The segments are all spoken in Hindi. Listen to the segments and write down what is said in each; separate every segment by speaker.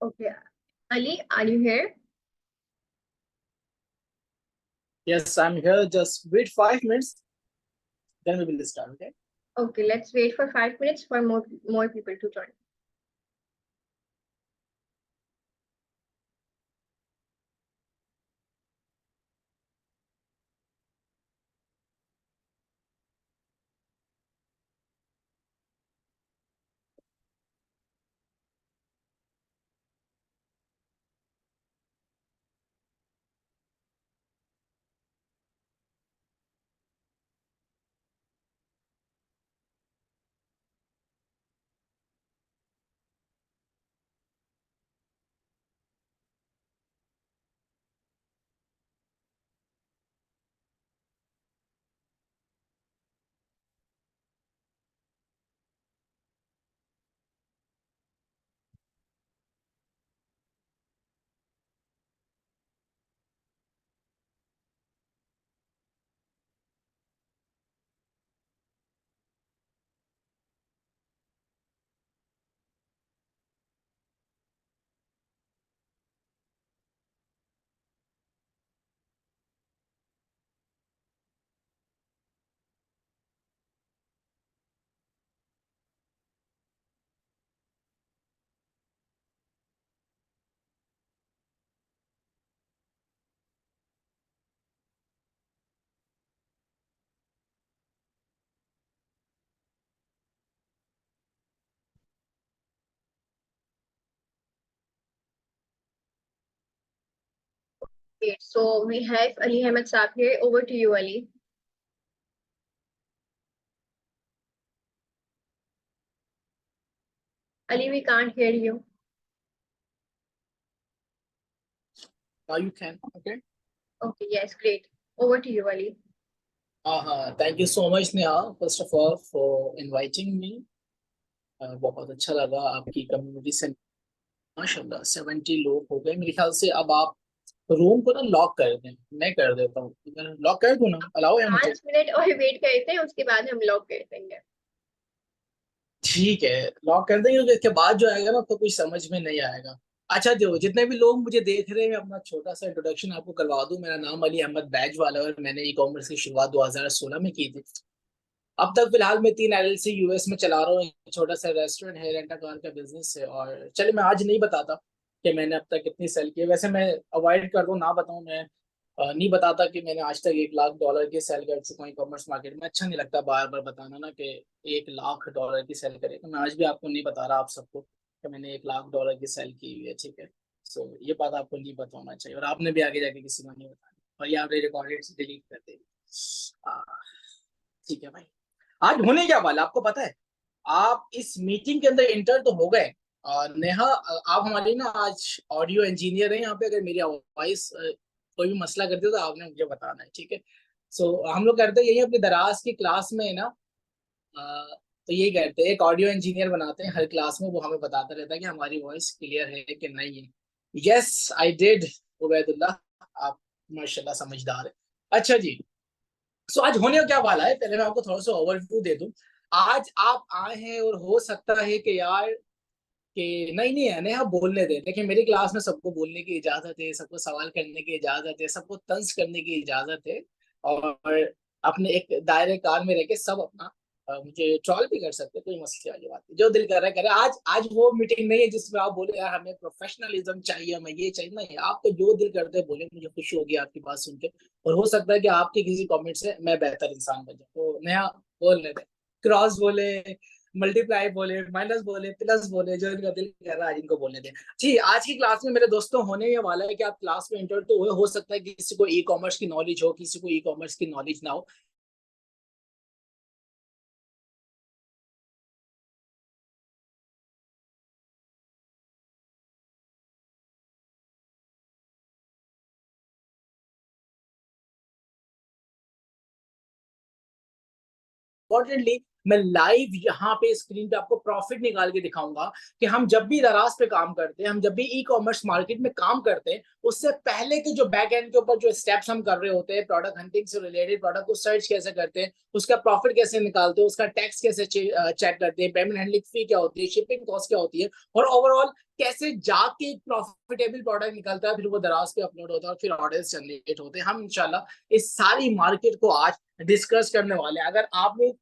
Speaker 1: Okay. Ali, are you here?
Speaker 2: Yes, I'm here. Just wait 5 minutes, then we will start. Okay.
Speaker 1: Okay, let's wait for 5 minutes for more people to join. Okay, so we have Ali Ahmed Saab here. Over to you, Ali. Ali, we can't hear you.
Speaker 2: Now you can. Okay.
Speaker 1: Okay, yes, great. Over to you, Ali.
Speaker 2: Thank you so much, Neha. First of all, for inviting me. बहुत अच्छा लगा आपकी कम्युनिटी से। माशाल्लाह 70 लोग हो गए मेरे ख्याल से। अब आप रूम को ना लॉक कर दें, मैं कर देता हूँ। लॉक कर दूं ना, अलाउ है मुझे?
Speaker 1: 5 मिनट और वेट करते हैं, उसके बाद हम लॉक कर देंगे।
Speaker 2: ठीक है, लॉक कर देंगे क्योंकि इसके बाद जो आएगा ना तो कुछ समझ में नहीं आएगा। अच्छा, जो जितने भी लोग मुझे देख रहे हैं, मैं अपना छोटा सा इंट्रोडक्शन आपको करवा दूं। मेरा नाम अली अहमद बैज वाला है और मैंने ई कॉमर्स की शुरुआत 2016 में की थी। अब तक फिलहाल मैं 3 LLC यूएस में चला रहा हूँ। छोटा सा रेस्टोरेंट है, रेंटा कार का बिजनेस है। और चलिए, मैं आज नहीं बताता कि मैंने अब तक कितनी सेल की है। वैसे मैं अवॉइड कर दूं, ना बताऊं। मैं नहीं बताता कि मैंने आज तक $1 लाख की सेल कर चुका हूँ। कॉमर्स मार्केट में अच्छा नहीं लगता बार बार बताना ना कि $1 लाख की सेल करे। तो मैं आज भी आपको नहीं बता रहा, आप सबको, कि मैंने $1 लाख की सेल की हुई है। ठीक है। सो ये बात आपको नहीं बताना चाहिए और आपने भी आगे जाके किसी को नहीं बतानी। और ये आपने रिकॉर्डेड डिलीट कर देगी। ठीक है भाई। आज होने क्या वाला आपको पता है? आप इस मीटिंग के अंदर इंटर तो हो गए। और नेहा, आप हमारी ना आज ऑडियो इंजीनियर हैं यहाँ पे। अगर मेरी वॉइस कोई भी मसला करती हो तो आपने मुझे बताना है, ठीक है? सो हम लोग करते यही अपनी दराज की क्लास में है ना। तो यही करते हैं, एक ऑडियो इंजीनियर बनाते हैं हर क्लास में। वो हमें बताता रहता है कि हमारी वॉइस क्लियर है कि नहीं है। यस आई डिड उबैदुल्लाह, आप माशाल्लाह समझदार है। अच्छा जी। सो आज होने क्या वाला है, पहले मैं आपको थोड़ा सा ओवरव्यू दे दूं। आज आप आए हैं और हो सकता है कि यार कि नहीं नहीं है, नेहा बोलने दे। देखिए, मेरी क्लास में सबको बोलने की इजाजत है, सबको सवाल करने की इजाजत है, सबको तंज करने की इजाजत है। और अपने एक दायरे कार में रह के सब अपना मुझे ट्रॉल भी कर सकते हैं। कोई मसले वाली बात नहीं, जो दिल कर रहा है करे। आज आज वो मीटिंग नहीं है जिसमें आप बोले यार हमें प्रोफेशनलिज्म चाहिए, हमें ये चाहिए। नहीं, आपको जो दिल करते है बोले। मुझे खुशी होगी आपकी बात सुन के। और हो सकता है कि आपके किसी कमेंट से मैं बेहतर इंसान बन जाऊँ। तो नया बोलने दे, क्रॉस बोले, मल्टीप्लाई बोले, माइनस बोले, प्लस बोले, जो इनका दिल कर रहा है आज इनको बोलने दें। जी, आज की क्लास में मेरे दोस्तों होने ये वाला है कि आप क्लास में इंटर तो हो सकता है कि किसी को ई कॉमर्स की नॉलेज हो, किसी को ई कॉमर्स की नॉलेज ना हो। इम्पोर्टेंटली मैं लाइव यहाँ पे स्क्रीन पे आपको प्रॉफिट निकाल के दिखाऊंगा कि हम जब भी दराज पे काम करते हैं, हम जब भी ई कॉमर्स मार्केट में काम करते हैं, उससे पहले के जो बैक एंड के ऊपर जो स्टेप्स हम कर रहे होते हैं, प्रोडक्ट हंटिंग से रिलेटेड, प्रोडक्ट को सर्च कैसे करते हैं, उसका प्रॉफिट कैसे निकालते हैं, उसका टैक्स कैसे चेक करते हैं, पेमेंट हैंडलिंग फी क्या होती है, शिपिंग कॉस्ट क्या होती है, और ओवरऑल कैसे जाके एक प्रॉफिटेबल प्रोडक्ट निकलता है, फिर वो दराज पे अपलोड होता है और फिर ऑर्डर्स जनरेट होते हैं। हम इंशाल्लाह इस सारी मार्केट को आज डिस्कस करने वाले हैं। अगर आप लोग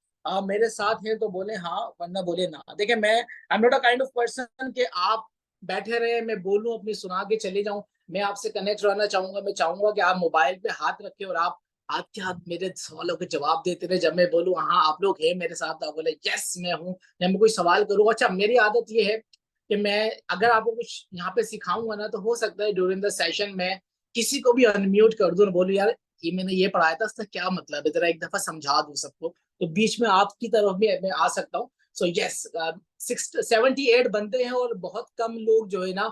Speaker 2: मेरे साथ हैं तो बोले हाँ, वरना बोले ना। देखिए, मैं I am not a kind of person कि आप बैठे रहे, मैं बोलूं अपनी सुना के चले जाऊं। मैं आपसे कनेक्ट रहना चाहूंगा। मैं चाहूंगा कि आप मोबाइल पे हाथ रखे और आप हाथ के हाथ मेरे सवालों के जवाब देते रहे। जब मैं बोलूं हाँ आप लोग हैं मेरे साथ, आप बोले यस मैं हूँ। जब मैं कोई सवाल करूँ, अच्छा मेरी आदत ये है कि मैं अगर आपको कुछ यहाँ पे सिखाऊंगा ना, तो हो सकता है ड्यूरिंग द सेशन में किसी को भी अनम्यूट कर दूं और बोलूं यार ये मैंने ये पढ़ाया था, इसका क्या मतलब है, जरा एक दफा समझा दूं सबको। तो बीच में आपकी तरफ भी मैं आ सकता हूँ। सो यस, 78 बनते हैं और बहुत कम लोग जो है ना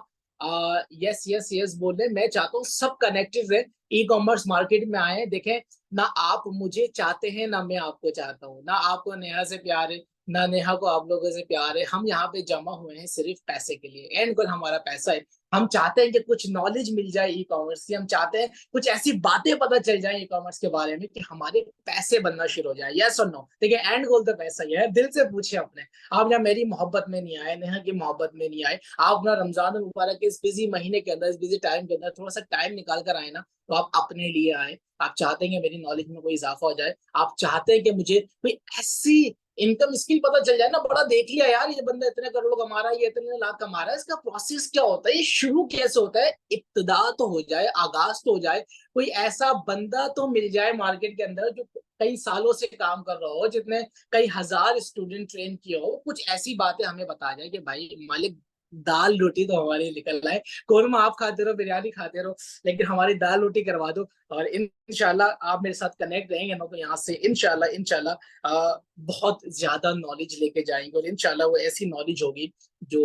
Speaker 2: यस यस यस बोल रहे हैं। मैं चाहता हूँ सब कनेक्टेड रहे, ई कॉमर्स मार्केट में आए। देखें, ना आप मुझे चाहते हैं ना मैं आपको चाहता हूँ, ना आपको नेहा से प्यार है ना नेहा को आप लोगों से प्यार है। हम यहाँ पे जमा हुए हैं सिर्फ पैसे के लिए, एंड गोल हमारा पैसा है। हम चाहते हैं कि कुछ नॉलेज मिल जाए ई कॉमर्स की, हम चाहते हैं कुछ ऐसी बातें पता चल जाए ई कॉमर्स के बारे में कि हमारे पैसे बनना शुरू हो जाए। यस और नो? देखिए, एंड गोल तो पैसा ही है। दिल से पूछे अपने आप, या मेरी मोहब्बत में नहीं आए, नेहा की मोहब्बत में नहीं आए, आप ना रमजान मुबारक के इस बिजी महीने के अंदर, इस बिजी टाइम के अंदर थोड़ा सा टाइम निकाल कर आए ना, तो आप अपने लिए आए। आप चाहते हैं कि मेरी नॉलेज में कोई इजाफा हो जाए, आप चाहते हैं कि मुझे कोई ऐसी इनकम स्किल पता चल जाए ना, बड़ा देख लिया यार ये बंदा इतने करोड़ कमा रहा है, ये इतने लाख कमा रहा है, इसका प्रोसेस क्या होता है, ये शुरू कैसे होता है, इब्तिदा तो हो जाए, आगाज तो हो जाए। कोई ऐसा बंदा तो मिल जाए मार्केट के अंदर जो कई सालों से काम कर रहा हो, जितने कई हजार स्टूडेंट ट्रेन किए हो, कुछ ऐसी बातें हमें बता जाए कि भाई मालिक दाल रोटी तो हमारी निकल रहा है। कोरमा आप खाते रहो, बिरयानी खाते रहो, लेकिन हमारी दाल रोटी करवा दो। और इंशाल्लाह आप मेरे साथ कनेक्ट रहेंगे ना, तो यहाँ से इंशाल्लाह इंशाल्लाह बहुत ज्यादा नॉलेज लेके जाएंगे। और इंशाल्लाह वो ऐसी नॉलेज होगी जो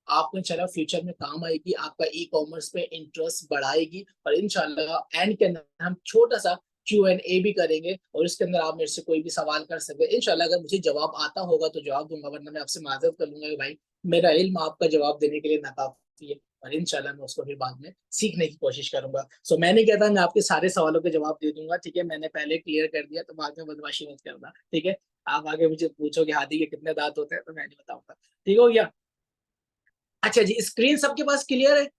Speaker 2: आपको इंशाल्लाह फ्यूचर में काम आएगी, आपका ई कॉमर्स पे इंटरेस्ट बढ़ाएगी। और इंशाल्लाह एंड के अंदर हम छोटा सा Q&A भी करेंगे, और इसके अंदर आप मेरे से कोई भी सवाल कर सकते हैं। इंशाल्लाह अगर मुझे जवाब आता होगा तो जवाब दूंगा, वरना मैं आपसे माजरत कर लूंगा कि भाई मेरा इल्म आपका जवाब देने के लिए नाकाफी है। और इंशाल्लाह मैं उसको फिर बाद में सीखने की कोशिश करूंगा। सो मैंने कहता मैं आपके सारे सवालों के जवाब दे दूंगा, ठीक है? मैंने पहले क्लियर कर दिया, तो बाद में बदमाशी मत करना, ठीक है? आप आगे मुझे पूछोगे हाथी के कितने दांत होते हैं, तो मैं नहीं बताऊंगा। ठीक हो गया? अच्छा जी, स्क्रीन सबके पास क्लियर है?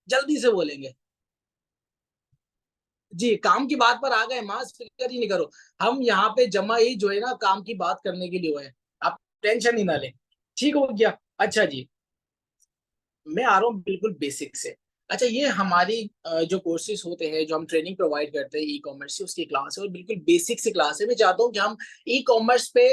Speaker 2: जल्दी से बोलेंगे जी। काम की बात पर आ गए, मास फिक्र ही नहीं करो। हम यहाँ पे जमा ही जो है ना काम की बात करने के लिए हुए हैं, आप टेंशन ही ना लें। ठीक हो गया? अच्छा जी, मैं आ रहा हूँ बिल्कुल बेसिक से। अच्छा, ये हमारी जो कोर्सेज होते हैं, जो हम ट्रेनिंग प्रोवाइड करते हैं ई कॉमर्स की, उसकी क्लास है और बिल्कुल बेसिक से क्लास है। मैं चाहता हूँ कि हम ई कॉमर्स पे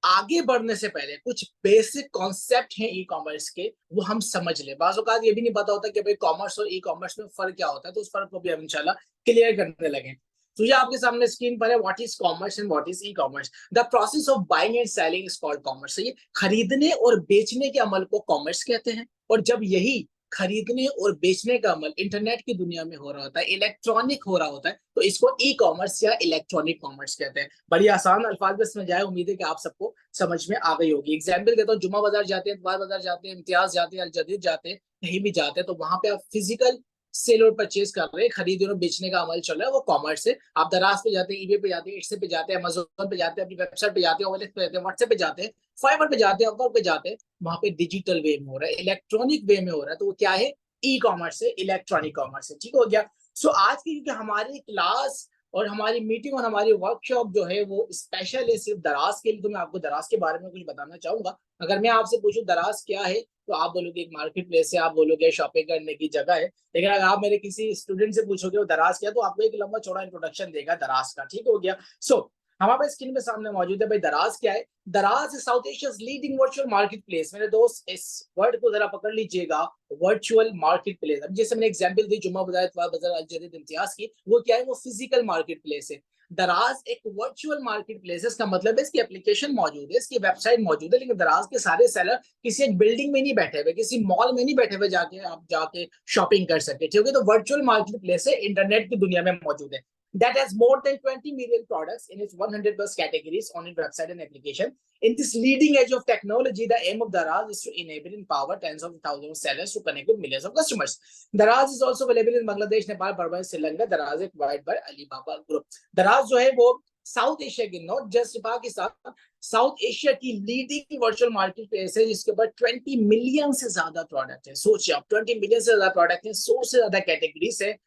Speaker 2: आगे बढ़ने से पहले कुछ बेसिक कॉन्सेप्ट हैं ई कॉमर्स के, वो हम समझ लें। बाज़ औक़ात ये भी नहीं पता होता कि भाई कॉमर्स और ई कॉमर्स में फर्क क्या होता है, तो उस फर्क को भी हम इंशाल्लाह क्लियर करने लगे। तो ये आपके सामने स्क्रीन पर है, what is commerce and what is e commerce. The process of buying and selling is called commerce. ये खरीदने और बेचने के अमल को कॉमर्स कहते हैं। और जब यही खरीदने और बेचने का अमल इंटरनेट की दुनिया में हो रहा होता है, इलेक्ट्रॉनिक हो रहा होता है, तो इसको ई कॉमर्स या इलेक्ट्रॉनिक कॉमर्स कहते हैं। बड़ी आसान अल्फाज में समझ आए, उम्मीद है कि आप सबको समझ में आ गई होगी। एग्जाम्पल देता हूँ, जुमा बाजार जाते हैं, इतवार बाजार जाते हैं, इम्तियाज जाते हैं, अल जदीद जाते हैं, कहीं भी जाते हैं, तो वहां पे आप फिजिकल सेल और परचेज कर रहे हैं, खरीदने और बेचने का अमल चल रहा है, वो कॉमर्स है। आप दराज पे जाते हैं, ईबे पे जाते हैं, इट्से पे जाते हैं, अमेज़न पे जाते हैं, अपनी वेबसाइट पे जाते हैं, ओएलएक्स पे जाते हैं, व्हाट्सएप पे जाते हैं, फाइवर पे जाते हैं, अपवर्क पे जाते हैं, वहां पे डिजिटल वे में हो रहा है, इलेक्ट्रॉनिक वे में हो रहा है। तो वो क्या है? ई कॉमर्स है, इलेक्ट्रॉनिक कॉमर्स है। ठीक हो गया? सो आज की क्योंकि हमारी क्लास और हमारी मीटिंग और हमारी वर्कशॉप जो है वो स्पेशल है सिर्फ दराज के लिए, तो मैं आपको दराज के बारे में कुछ बताना चाहूंगा। अगर मैं आपसे पूछूं दराज क्या है, तो आप बोलोगे एक मार्केट प्लेस है, आप बोलोगे शॉपिंग करने की जगह है। लेकिन अगर आप मेरे किसी स्टूडेंट से पूछोगे वो दराज क्या, तो आपको एक लंबा चौड़ा इंट्रोडक्शन देगा दराज का। ठीक हो गया? सो हमारे स्क्रीन पे सामने मौजूद है भाई दराज क्या है। दराज is south Asia's leading virtual market place. मेरे दोस्त इस वर्ड को जरा पकड़ लीजिएगा, वर्चुअल मार्केट प्लेस। अब जैसे मैंने एग्जांपल दी जुम्मा बाजार, इतवार बाजार, अल जदीद, इम्तियाज की, वो क्या है? वो फिजिकल मार्केट प्लेस है। दराज एक वर्चुअल मार्केट प्लेस है। इसका मतलब है इसकी एप्लीकेशन मौजूद है, इसकी वेबसाइट मौजूद है, लेकिन दराज के सारे सेलर किसी एक बिल्डिंग में नहीं बैठे हुए, किसी मॉल में नहीं बैठे हुए जाके आप जाके शॉपिंग कर सकते। ठीक है? तो वर्चुअल मार्केट प्लेस है, इंटरनेट की दुनिया में मौजूद है। that has more than 20 million products in its 100 plus categories on its website and application. In this leading edge of technology, the aim of Daraz is to enable and empower tens of thousands of sellers to connect with millions of customers. Daraz is also available in Bangladesh, Nepal, Burma, Sri Lanka. Daraz is provided by Alibaba Group. Daraz जो है वो साउथ एशिया की, not just Pakistan, south Asia की लीडिंग वर्चुअल मार्केट प्लेस है जिसके ऊपर 20 मिलियन से ज्यादा प्रोडक्ट है। सोचिए आप, 20 मिलियन से ज्यादा प्रोडक्ट है, 100 से ज्यादा कैटेगरीज है।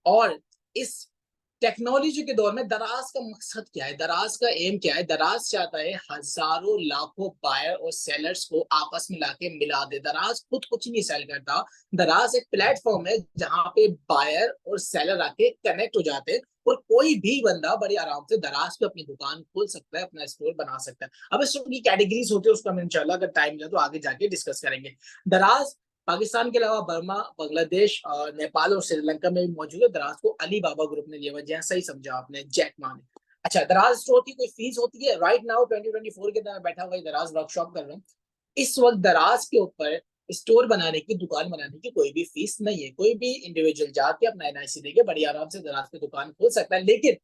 Speaker 2: और इस टेक्नोलॉजी के दौर में दराज का मकसद क्या है, दराज का एम क्या है? दराज चाहता है हजारों लाखों बायर और सेलर्स को आपस में लाके मिला दे। दराज खुद कुछ नहीं सेल करता, दराज एक प्लेटफॉर्म है जहां पे बायर और सेलर आके कनेक्ट हो जाते हैं और कोई भी बंदा बड़े आराम से दराज पे अपनी दुकान खोल सकता है, अपना स्टोर बना सकता है। अब इस की कैटेगरीज होती है, उसको हम इंशाल्लाह अगर टाइम मिला तो आगे जाके डिस्कस करेंगे। दराज पाकिस्तान के अलावा बर्मा, बांग्लादेश, नेपाल और श्रीलंका में भी मौजूद है। दराज को अली बाबा ग्रुप ने लिया हुआ, जैसा ही समझा आपने, जैक मा ने। अच्छा, दराज स्टोर की कोई फीस होती है? राइट नाउ 2024 के अंदर बैठा हुआ दराज वर्कशॉप कर रहा हूँ। इस वक्त दराज के ऊपर स्टोर बनाने की, दुकान बनाने की कोई भी फीस नहीं है। कोई भी इंडिविजुअल जाके अपना एनआईसी देके बड़ी आराम से दराज पे दुकान खोल सकता है। लेकिन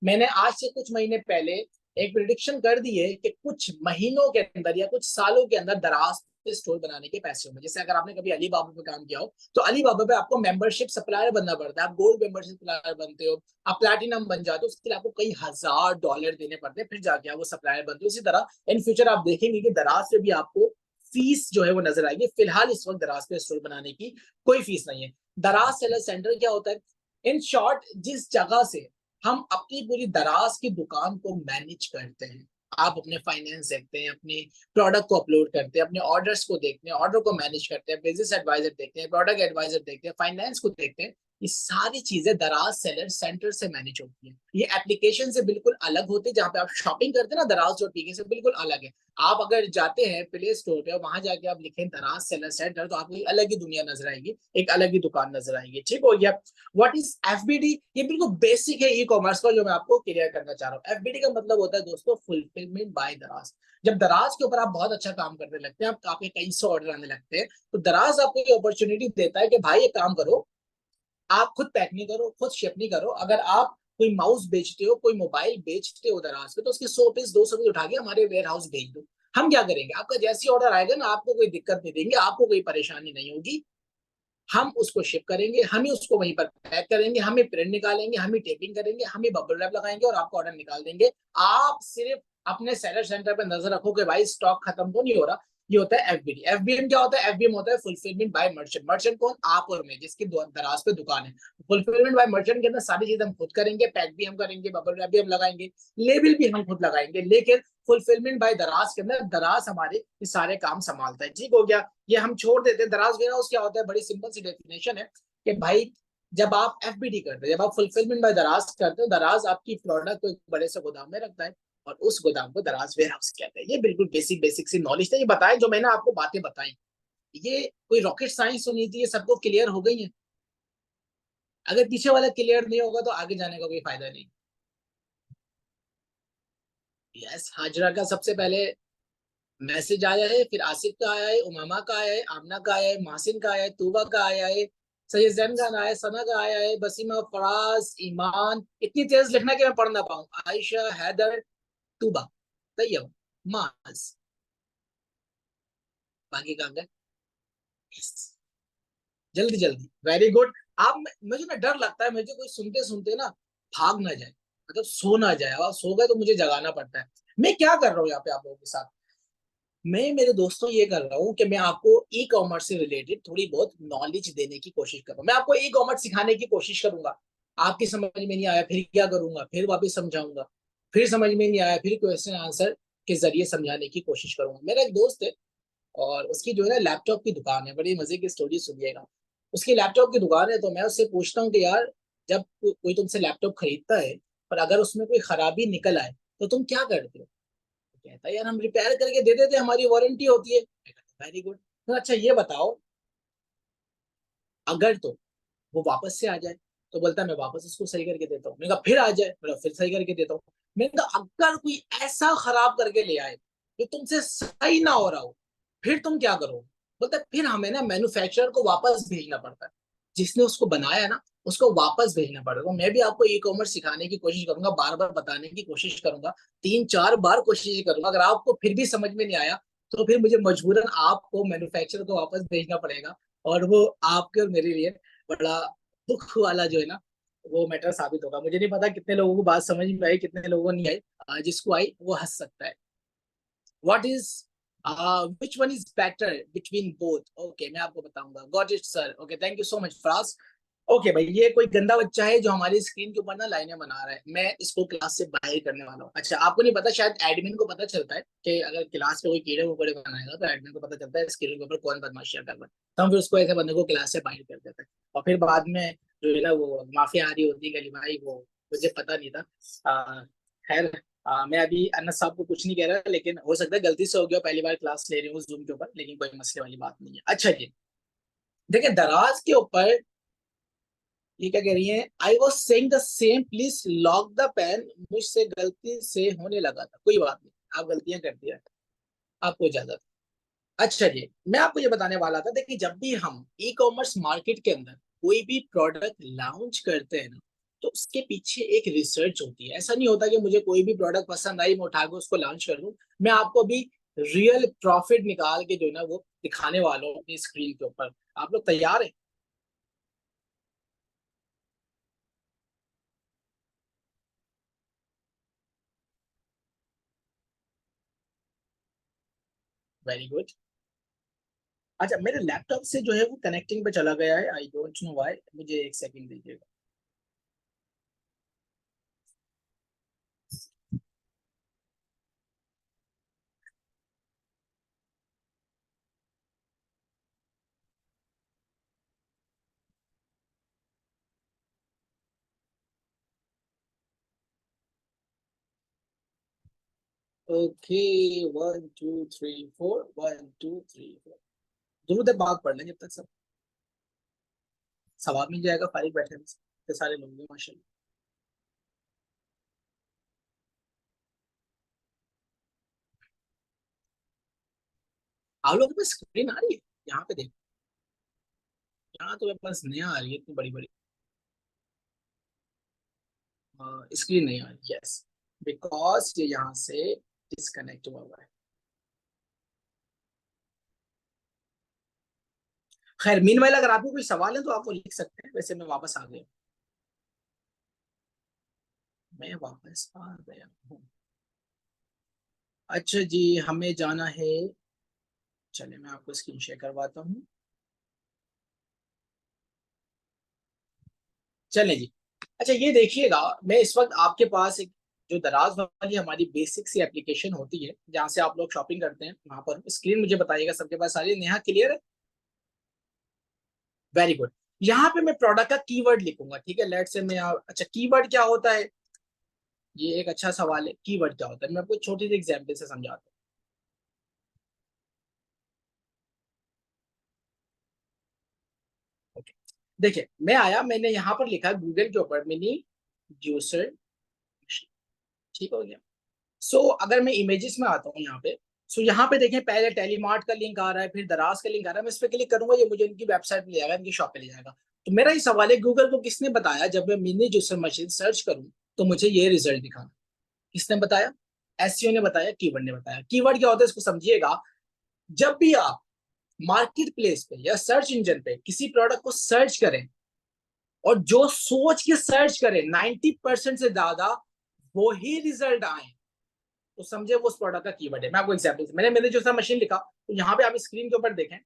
Speaker 2: मैंने आज से कुछ महीने पहले एक प्रिडिक्शन कर दी है कि कुछ महीनों के अंदर या कुछ सालों के अंदर दराज स्टोर बनाने के पैसे होंगे। जैसे अगर आपने कभी अली बाबा पे काम किया हो तो अली बाबा पे आपको मेंबरशिप सप्लायर बनना पड़ता है। आप गोल्ड मेंबरशिप सप्लायर बनते हो, आप प्लैटिनम बन जाते हो, उसके लिए आपको कई हजार डॉलर देने पड़ते हैं, फिर जाके आप वो सप्लायर बनते हो। इसी तरह इन फ्यूचर आप देखेंगे कि दराज से भी आपको फीस जो है वो नजर आएगी। फिलहाल इस वक्त दराज पे स्टोर बनाने की कोई फीस नहीं है। दराज सेलर सेंटर क्या होता है? इन शॉर्ट, जिस जगह से हम अपनी पूरी दराज की दुकान को मैनेज करते हैं, आप अपने फाइनेंस देखते हैं, अपने प्रोडक्ट को अपलोड करते हैं, अपने ऑर्डर्स को देखते हैं, ऑर्डर को मैनेज करते हैं, बिजनेस एडवाइजर देखते हैं, प्रोडक्ट एडवाइजर देखते हैं, फाइनेंस को देखते हैं, ये सारी चीजें दराज सेलर सेंटर से मैनेज होती है। ये एप्लीकेशन से बिल्कुल अलग होते हैं। जहां पे आप शॉपिंग करते हैं ना, दराज.pk से बिल्कुल अलग है। आप अगर जाते हैं प्ले स्टोर पे और वहां जाके आप लिखें दराज सेलर सेंटर, तो आपको एक अलग ही दुनिया नजर आएगी, एक अलग ही दुकान नजर आएगी। ठीक हो गया? What is FBD? ये बिल्कुल बेसिक है ई कॉमर्स का, जो मैं आपको क्लियर करना चाह रहा हूँ। एफबीडी का मतलब होता है दोस्तों फुलफिलमेंट बाय दराज। जब दराज के ऊपर आप बहुत अच्छा काम करने लगते हैं, आपके कई सौ ऑर्डर आने लगते हैं, तो दराज आपको ये अपॉर्चुनिटी देता है कि भाई एक काम करो, आप खुद पैक नहीं करो, खुद शिप नहीं करो। अगर आप कोई माउस बेचते हो, कोई मोबाइल बेचते हो दराज पे, तो उसके 100 पीस 200 पीस उठा के हमारे वेयर हाउस भेज दो। हम क्या करेंगे? आपका जैसी ऑर्डर आएगा ना, आपको कोई दिक्कत नहीं देंगे, आपको कोई परेशानी नहीं होगी। हम उसको शिप करेंगे, हम ही उसको वहीं पर पैक करेंगे, हम ही प्रिंट निकालेंगे, हम ही टेपिंग करेंगे, हम ही बबल रैप लगाएंगे और आपको ऑर्डर निकाल देंगे। आप सिर्फ अपने सेलर सेंटर पर नजर रखो कि भाई स्टॉक खत्म तो नहीं हो रहा। ये होता है एफबीडी। एफबीएम क्या होता है? एफबीएम होता है फुलफिलमेंट बाय मर्चेंट। मर्चेंट कौन? आप और मैं, जिसकी दराज पे दुकान है। फुलफिलमेंट बाय मर्चेंट के अंदर सारी चीजें हम खुद करेंगे, पैक भी हम करेंगे, बबल रैप भी हम लगाएंगे, लेबल भी हम खुद लगाएंगे। लेकिन फुलफिलमेंट बाय दराज के अंदर दराज हमारे ये सारे काम संभालता है। ठीक हो गया? ये हम छोड़ देते हैं। दराज वेयर हाउस क्या होता है? बड़ी सिंपल सी डेफिनेशन है कि भाई जब आप एफबीडी करते हैं, जब आप फुलफिलमेंट बाय दराज करते हो, दराज आपकी प्रोडक्ट को एक बड़े से गोदाम में रखता है और उस गोदाम को दराज वेयर हाउस कहते हैं। ये बिल्कुल बेसिक बेसिक सी नॉलेज था, ये बताए जो मैंने आपको बातें बताई। ये कोई रॉकेट साइंस तो नहीं थी, ये सबको क्लियर हो गई है। अगर पीछे वाला क्लियर नहीं होगा तो आगे जाने का कोई फायदा नहीं। यस, हाजरा का सबसे पहले मैसेज आया है, फिर आसिफ का आया है, उमामा का आया है, आमना का आया है, मासिन का आया है, तूबा का आया है, सैयद जैन का आया है, सना का आया है, बसीमा, फराज, ईमान। इतनी तेज लिखना कि मैं पढ़ ना पाऊं। आयशा, हैदर, तूबा, तैयब, माज, बाकी काम है। yes. जल्दी जल्दी, वेरी गुड। आप, मुझे ना डर लगता है, मुझे कोई सुनते सुनते ना भाग ना जाए, मतलब सो ना जाए। और सो गए तो मुझे जगाना पड़ता है। मैं क्या कर रहा हूँ यहाँ पे आप लोगों के साथ? मैं, मेरे दोस्तों, ये कर रहा हूँ कि मैं आपको ई कॉमर्स से रिलेटेड थोड़ी बहुत नॉलेज देने की कोशिश कर रहा हूँ। मैं आपको ई कॉमर्स सिखाने की कोशिश करूंगा। आपकी समझ में नहीं आया फिर क्या करूंगा? फिर वापस समझाऊंगा। फिर समझ में नहीं आया, फिर क्वेश्चन आंसर के जरिए समझाने की कोशिश करूंगा। मेरा एक दोस्त है और उसकी जो है ना लैपटॉप की दुकान है। बड़ी मजे की स्टोरी सुनिएगा। उसकी लैपटॉप की दुकान है, तो मैं उससे पूछता हूँ कि यार, जब कोई तुमसे लैपटॉप खरीदता है पर अगर उसमें कोई खराबी निकल आए तो तुम क्या करते हो? तो कहता है यार हम रिपेयर करके दे देते, हमारी वारंटी होती है। Very good. तो अच्छा ये बताओ, अगर तो वो वापस से आ जाए, तो बोलता है मैं वापस उसको सही करके देता हूँ। मैंने कहा फिर आ जाए, बोला फिर सही करके देता हूँ। मैंने कहा अगर कोई ऐसा खराब करके ले आए जो तुमसे सही ना हो रहा हो, फिर तुम क्या करो? बोलता है फिर हमें ना मैन्युफैक्चरर को वापस भेजना पड़ता है। जिसने उसको बनाया ना उसको वापस भेजना पड़ेगा। मैं भी आपको ई कॉमर्स सिखाने की कोशिश करूंगा, बार बार बताने की कोशिश करूंगा, 3-4 बार कोशिश करूंगा। अगर आपको फिर भी समझ में नहीं आया तो फिर मुझे मजबूरन आपको मैन्युफैक्चरर को वापस भेजना पड़ेगा, और वो आपके और मेरे लिए बड़ा दुख वाला जो है ना, वो मैटर साबित होगा। मुझे नहीं पता कितने लोगों को बात समझ में आई, कितने लोगों को नहीं आई। जिसको आई वो हंस सकता है। What is which one is better between both? Okay, मैं आपको बताऊंगा। Got it, sir. Okay, thank you so much, Fras. Okay भाई, ये कोई गंदा बच्चा है जो हमारी स्क्रीन के ऊपर ना लाइनें बना रहा है। मैं इसको क्लास से बाहर करने वाला हूँ। अच्छा, आपको नहीं पता, शायद एडमिन को पता चलता है कि अगर क्लास पे कोई कीड़े मकोड़े बनाएगा तो एडमिन को पता चलता है स्क्रीन के ऊपर कौन बदमाशियां कर रहा है, तो हम फिर उसको ऐसे बंदे को क्लास से बाहर कर देते हैं। और फिर बाद में जो है ना वो माफिया आ रही होती है गली भाई, वो मुझे पता नहीं था। खैर, मैं अभी अनस साहब को कुछ नहीं कह रहा, लेकिन हो सकता है गलती से हो गया, पहली बार क्लास ले रही हूँ जूम के ऊपर, लेकिन कोई मसले वाली बात नहीं है। अच्छा जी, देखिए दराज के ऊपर ये क्या कह रही है, I was saying the same please lock the pen, मुझसे गलती से होने लगा था। कोई बात नहीं, आप गलतियां करती है, आपको इजाजत। अच्छा जी, मैं आपको ये बताने वाला था, देखिए जब भी हम ई कॉमर्स मार्केट के अंदर कोई भी प्रोडक्ट लॉन्च करते हैं ना, तो उसके पीछे एक रिसर्च होती है। ऐसा नहीं होता कि मुझे कोई भी प्रोडक्ट पसंद आई मैं उठा के उसको लॉन्च कर दूं। मैं आपको अभी रियल प्रॉफिट निकाल के जो है ना वो दिखाने वाला हूँ अपनी स्क्रीन के ऊपर। आप लोग तैयार हैं? Very good. अच्छा, मेरे लैपटॉप से जो है वो कनेक्टिंग पे चला गया है, आई डोंट नो व्हाई। मुझे एक सेकंड दीजिएगा। ओके, 1 2 3 4, 1 2 3 4। दुरूद पाक पढ़ लें जब तक सब सवाब मिल जाएगा, फारिग बैठे हैं इतने सारे लोग हैं माशाल्लाह। आप लोगों के पास स्क्रीन आ रही है? यहाँ पे देखो, यहाँ तो मेरे पास नया आ रही है इतनी बड़ी बड़ी। स्क्रीन नहीं आ रही, यस, बिकॉज ये यहाँ से डिस्कनेक्ट हुआ हुआ है। खैर, मीनवाइल अगर आपको कोई सवाल है तो आप वो लिख सकते हैं। वैसे मैं वापस आ गया, मैं वापस आ गया हूँ। अच्छा जी, हमें जाना है, चलिए मैं आपको स्क्रीन शेयर करवाता हूँ। चले जी। अच्छा, ये देखिएगा, मैं इस वक्त आपके पास एक जो दराज वाली हमारी बेसिक सी एप्लीकेशन होती है जहाँ से आप लोग शॉपिंग करते हैं, वहां पर स्क्रीन मुझे बताइएगा सबके पास सारी नेहा क्लियर है? Very good. यहाँ पे मैं प्रोडक्ट का कीवर्ड लिखूंगा, ठीक है? लेट से मैं अच्छा, कीवर्ड क्या होता है? ये एक अच्छा सवाल है, कीवर्ड क्या होता है? मैं आपको छोटी सी एग्जाम्पल से समझाता हूँ। ओके, देखिए मैं आया, मैंने यहाँ पर लिखा गूगल के ऊपर मिनी जूसर, ठीक हो गया। सो अगर मैं इमेजेस में आता हूँ यहाँ पे, सो यहाँ पे देखें, पहले टेलीमार्ट का लिंक आ रहा है, फिर दराज का लिंक आ रहा है। मैं इस पे क्लिक करूंगा, ये मुझे इनकी वेबसाइट पे ले जाएगा, इनकी शॉप पे ले जाएगा। तो मेरा ही सवाल है, गूगल को किसने बताया जब मैं मिनी जूसर मशीन सर्च करूँ तो मुझे ये रिजल्ट दिखाना? किसने बताया? एसईओ ने बताया, कीवर्ड ने बताया। कीवर्ड क्या होता है इसको समझिएगा। जब भी आप मार्केट प्लेस पे या सर्च इंजन पे किसी प्रोडक्ट को सर्च करें, और जो सोच के सर्च करें 90% से ज्यादा वो ही रिजल्ट आए, तो समझे वो उस प्रोडक्ट का कीवर्ड है। मैं आपको एग्जांपल से, मैंने जो सा मशीन लिखा, तो यहाँ पे आप स्क्रीन के ऊपर देखें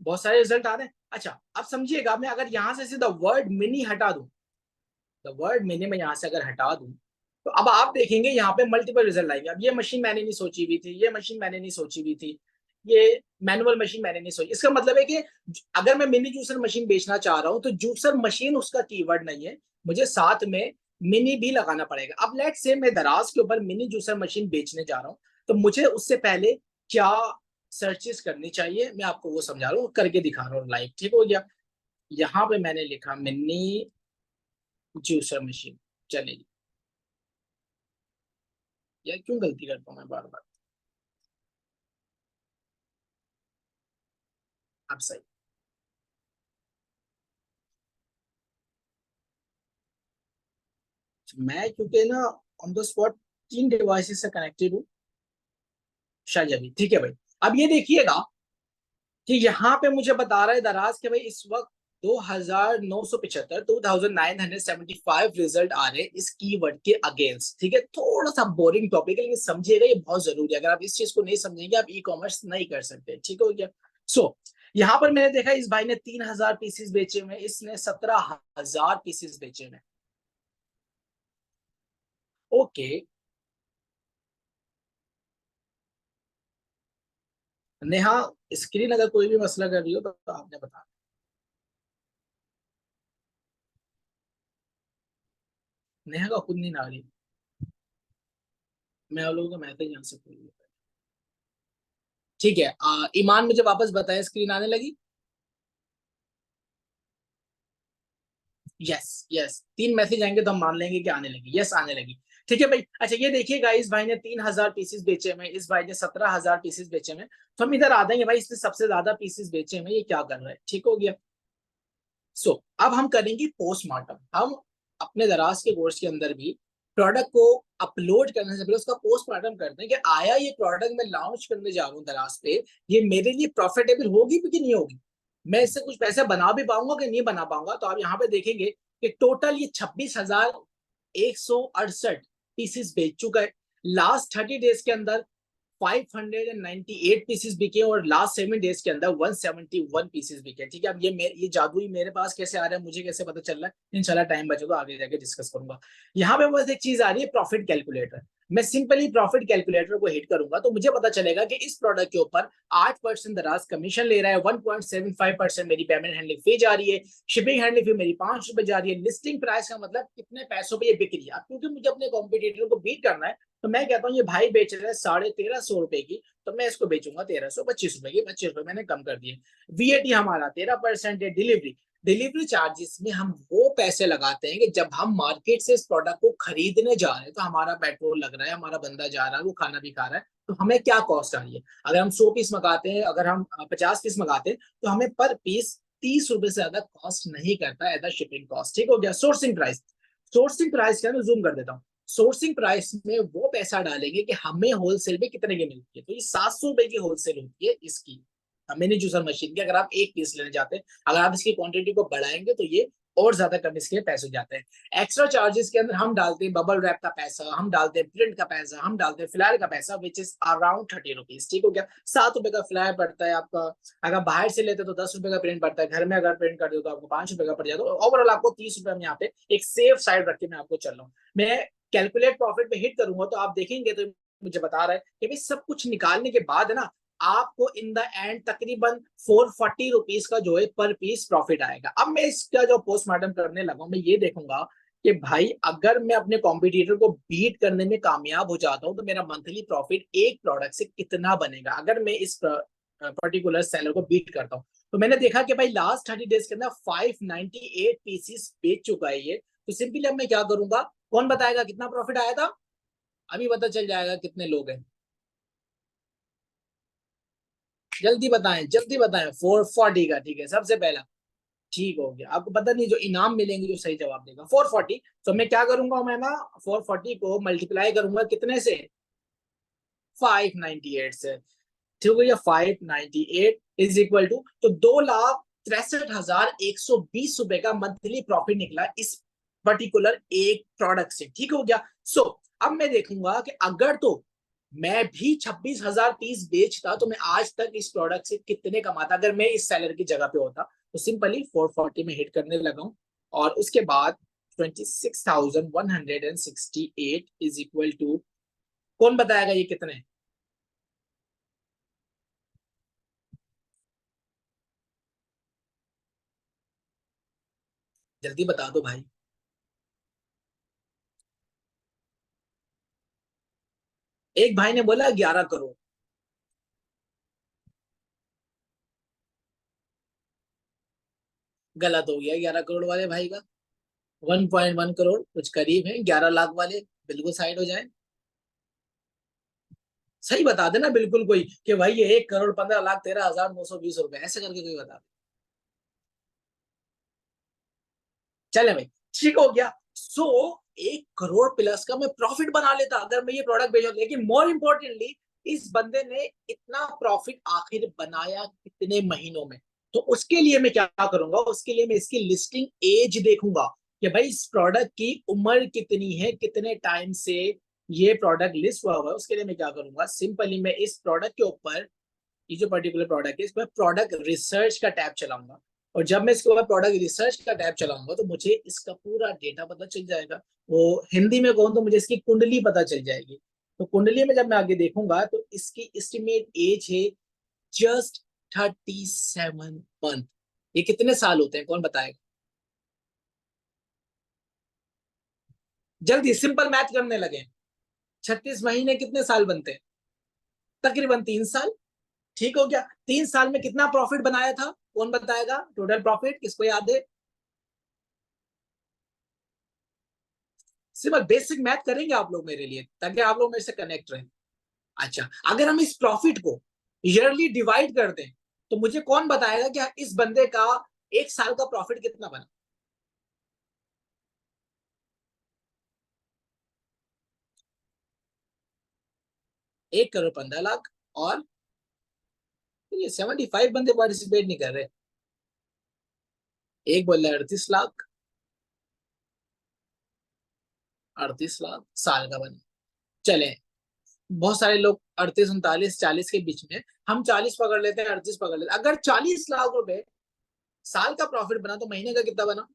Speaker 2: बहुत सारे रिजल्ट आ रहे हैं। अच्छा, अब समझिएगा, मैं अगर यहाँ से सीधा वर्ड मिनी हटा दूं, द वर्ड मिनी में यहाँ से अगर हटा दूं, तो अब आप देखेंगे यहाँ पे मल्टीपल रिजल्ट आएंगे। अब ये मशीन मैंने नहीं सोची हुई थी, ये मशीन मैंने नहीं सोची हुई थी, ये मैनुअल मशीन मैंने नहीं सोची। इसका मतलब है कि अगर मैं मिनी जूसर मशीन बेचना चाह रहा हूँ तो जूसर मशीन उसका कीवर्ड नहीं है, मुझे साथ में मिनी भी लगाना पड़ेगा। अब लेट से मैं दराज के ऊपर मिनी जूसर मशीन बेचने जा रहा हूँ, तो मुझे उससे पहले क्या सर्चेस करनी चाहिए, मैं आपको वो समझा रहा हूँ, करके दिखा रहा हूँ लाइव। ठीक हो गया? यहाँ पे मैंने लिखा मिनी जूसर मशीन। चलिए, यार क्यों गलती करता हूँ मैं बार बार? आप सही, मैं क्योंकि ना ऑन द स्पॉट 3 डिवाइसेस से कनेक्टेड हूँ शायद अभी। ठीक है भाई, अब ये देखिएगा कि यहाँ पे मुझे बता रहा है दराज के भाई इस वक्त 2975 2975 रिजल्ट आ रहे हैं इस कीवर्ड के अगेंस्ट। ठीक है, थोड़ा सा बोरिंग टॉपिक है लेकिन समझिएगा ये बहुत जरूरी है। अगर आप इस चीज को नहीं समझेंगे आप ई कॉमर्स नहीं कर सकते। ठीक हो गया। सो यहाँ पर मैंने देखा इस भाई ने 3000 पीसेस बेचे हुए, इसने 17,000 पीसेस बेचे हुए। ओके, नेहा स्क्रीन अगर कोई भी मसला कर रही हो तो आपने बता। नेहा का खुद नहीं आ रही, मैं आप लोगों का मैसेज यहाँ से खोल लूँ। ठीक है, ईमान मुझे वापस बताएं स्क्रीन आने लगी। यस यस, 3 मैसेज आएंगे तो हम मान लेंगे कि आने लगी। यस आने लगी। ठीक है भाई। अच्छा ये देखिएगा इस भाई ने 3000 पीसेस बेचे में, इस भाई ने 17,000 पीसेस बेचे में। तो हम इधर आ जाएंगे भाई इसने सबसे ज्यादा पीसेस बेचे में, ये क्या कर रहा है। ठीक हो गया। सो अब हम करेंगे पोस्टमार्टम। हम अपने दराज के कोर्स के अंदर भी प्रोडक्ट को अपलोड करने से पहले उसका पोस्टमार्टम करते हैं कि आया ये प्रोडक्ट मैं लॉन्च करने जा रहा हूँ दराज पे, ये मेरे लिए प्रॉफिटेबल होगी कि नहीं होगी, मैं इससे कुछ पैसे बना भी पाऊंगा कि नहीं बना पाऊंगा। तो आप यहाँ पे देखेंगे कि टोटल ये 26,168 पीसेस बेच चुका है। लास्ट 30 डेज के अंदर 598 पीसेस बिके और लास्ट 7 डेज के अंदर 171 पीसेस बिके। ठीक है, अब ये जादू ही मेरे पास कैसे आ रहा है, मुझे कैसे पता चल रहा है, इंशाल्लाह टाइम बचे तो आगे जाके डिस्कस करूंगा। यहाँ पे बस एक चीज आ रही है प्रॉफिट कैलकुलेटर। मैं सिंपली प्रॉफिट कैलकुलेटर को हिट करूंगा तो मुझे पता चलेगा कि इस प्रोडक्ट के ऊपर 8% दराज कमीशन ले रहा है, 1.75% मेरी पेमेंट हैंडलिंग फी जा रही है, शिपिंग हैंडलिंग फी मेरी ₹5 जा रही है, लिस्टिंग प्राइस का मतलब कितने पैसों पे ये बिक रही है। क्योंकि मुझे अपने कॉम्पिटिटर को बीट करना है तो मैं कहता हूँ ये भाई बेच रहे हैं 1350 रुपए की, तो मैं इसको बेचूंगा 1325 रुपए की, 25 रुपए मैंने कम कर दिए। वीएटी हमारा 13% है। डिलीवरी डिलीवरी चार्जेस में हम वो पैसे लगाते हैं कि जब हम मार्केट से इस प्रोडक्ट को खरीदने जा रहे हैं तो हमारा पेट्रोल लग रहा है, हमारा बंदा जा रहा है, वो खाना भी खा रहा है, तो हमें क्या कॉस्ट आ रही है। अगर हम 100 पीस मंगाते हैं, अगर हम 50 पीस मंगाते हैं तो हमें पर पीस 30 रुपए से ज्यादा कॉस्ट नहीं करता एज अ शिपिंग कॉस्ट। ठीक हो गया। सोर्सिंग प्राइस, सोर्सिंग प्राइस क्या, मैं जूम कर देता हूँ। सोर्सिंग प्राइस में वो पैसा डालेंगे कि हमें होलसेल में कितने की मिलती है, तो ये 700 रुपए की होलसेल होती है इसकी मिनी जूसर मशीन की। अगर आप एक पीस लेने जाते हैं, अगर आप इसकी क्वांटिटी को बढ़ाएंगे तो ये और ज्यादा कम इसके पैसे हो जाते हैं। एक्स्ट्रा चार्जेस के अंदर हम डालते हैं बबल रैप का पैसा, हम डालते हैं प्रिंट का पैसा, हम डालते हैं फ्लायर का पैसा विच इज अराउंड 30 रुपीज। ठीक हो गया। 7 रुपए का फ्लायर पड़ता है आपका, अगर बाहर से लेते तो 10 रुपए का प्रिंट पड़ता है, घर में अगर प्रिंट कर दो तो आपको 5 रुपए का पड़ जाता है। तो ओवरऑल आपको 30 रुपए में यहाँ पे एक सेफ साइड रख के मैं आपको चल रहा हूँ। मैं कैलकुलेट प्रॉफिट पे हिट करूंगा तो आप देखेंगे तो मुझे बता रहा है कि भाई सब कुछ निकालने के बाद ना आपको इन द एंड तकरीबन 440 रुपीज का जो है पर पीस प्रॉफिट आएगा। अब मैं इसका जो पोस्टमार्टम करने लगा मैं ये देखूंगा कि भाई अगर मैं अपने कॉम्पिटिटर को बीट करने में कामयाब हो जाता हूं तो मेरा मंथली प्रॉफिट एक प्रोडक्ट से कितना बनेगा अगर मैं इस पर्टिकुलर सेलर को बीट करता हूं। तो मैंने देखा कि भाई लास्ट 30 डेज के अंदर 598 पीसीस बेच चुका है ये। तो सिंपली अब मैं क्या करूंगा, कौन बताएगा कितना प्रॉफिट आया था, अभी पता चल जाएगा कितने लोग हैं। जल्दी बताएं 440 का। ठीक है, सबसे पहला ठीक हो गया। आपको पता नहीं जो इनाम मिलेंगे जो सही जवाब देगा 440। तो मैं क्या करूंगा, मैं ना 440 को मल्टीप्लाई करूंगा कितने से, 598 से। ठीक है, 598 इज इक्वल टू, तो 2,63,120 रुपए का मंथली प्रॉफिट निकला इस पर्टिकुलर एक प्रोडक्ट से। ठीक हो गया। सो अब मैं देखूंगा कि अगर तो मैं भी 26,000 पीस बेचता तो मैं आज तक इस प्रोडक्ट से कितने कमाता अगर मैं इस सेलर की जगह पे होता। तो सिंपली 440 में हिट करने लगा हूं और उसके बाद 26,168 इज इक्वल टू, कौन बताएगा ये कितने, जल्दी बता दो भाई। एक भाई ने बोला 11 करोड़। गलत हो गया 11 करोड़ वाले भाई का। 1.1 करोड़ कुछ करीब है, 11 लाख वाले बिल्कुल साइड हो जाए। सही बता देना बिल्कुल कोई कि भाई ये 1,15,13,920 रुपए ऐसे करके कोई बता दे। चले भाई, ठीक हो गया। सो 1 करोड़ प्लस का मैं प्रॉफिट बना लेता अगर मैं ये प्रोडक्ट बेच। लेकिन मोर इम्पोर्टेंटली इस बंदे ने इतना प्रॉफिट आखिर बनाया कितने महीनों में। तो उसके लिए मैं क्या करूंगा, उसके लिए मैं इसकी लिस्टिंग एज देखूंगा कि भाई इस प्रोडक्ट की उम्र कितनी है, कितने टाइम से ये प्रोडक्ट लिस्ट हुआ हुआ है। उसके लिए मैं क्या करूंगा, सिंपली मैं इस प्रोडक्ट के ऊपर, ये जो पर्टिकुलर प्रोडक्ट है इसमें प्रोडक्ट रिसर्च का टैब चलाऊंगा। और जब मैं इसके ऊपर प्रोडक्ट रिसर्च का टैब चलाऊंगा तो मुझे इसका पूरा डेटा पता चल जाएगा। वो हिंदी में कहूँ तो मुझे इसकी कुंडली पता चल जाएगी। तो कुंडली में जब मैं आगे देखूंगा तो इसकी एस्टिमेट एज है जस्ट 37 मंथ। ये कितने साल होते हैं कौन बताएगा? जल्दी सिंपल मैथ करने लगे। 36 महीने कितने साल बनते हैं? तकरीबन 3 साल। ठीक हो गया। 3 साल में कितना प्रॉफिट बनाया था कौन बताएगा? टोटल प्रॉफिट किसको याद है? सिर्फ बेसिक मैथ करेंगे आप लोग मेरे लिए ताकि आप लोग मेरे से कनेक्ट रहें। अच्छा, अगर हम इस प्रॉफिट को ईयरली डिवाइड कर दें तो मुझे कौन बताएगा कि इस बंदे का 1 साल का प्रॉफिट कितना बना? 1 करोड़ 15 लाख। और ये 75 बंदे पार्टिसिपेट नहीं कर रहे। एक बोल रहा है 38 लाख। 38 लाख साल का बना। चले, बहुत सारे लोग 38 39 40 के बीच में, हम 40 पकड़ लेते हैं, 38 पकड़ लेते हैं। अगर 40 लाख रुपए साल का प्रॉफिट बना तो महीने का कितना बना?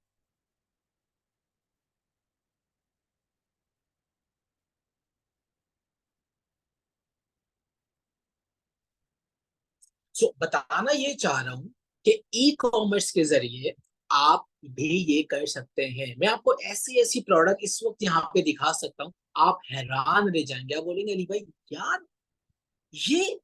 Speaker 2: बताना ये चाह रहा हूं कि ई कॉमर्स के जरिए आप भी ये कर सकते हैं। मैं आपको ऐसी ऐसी प्रोडक्ट इस वक्त यहाँ पे दिखा सकता हूँ, आप हैरान रह जाएंगे। आप बोलेंगे अली भाई यार, ये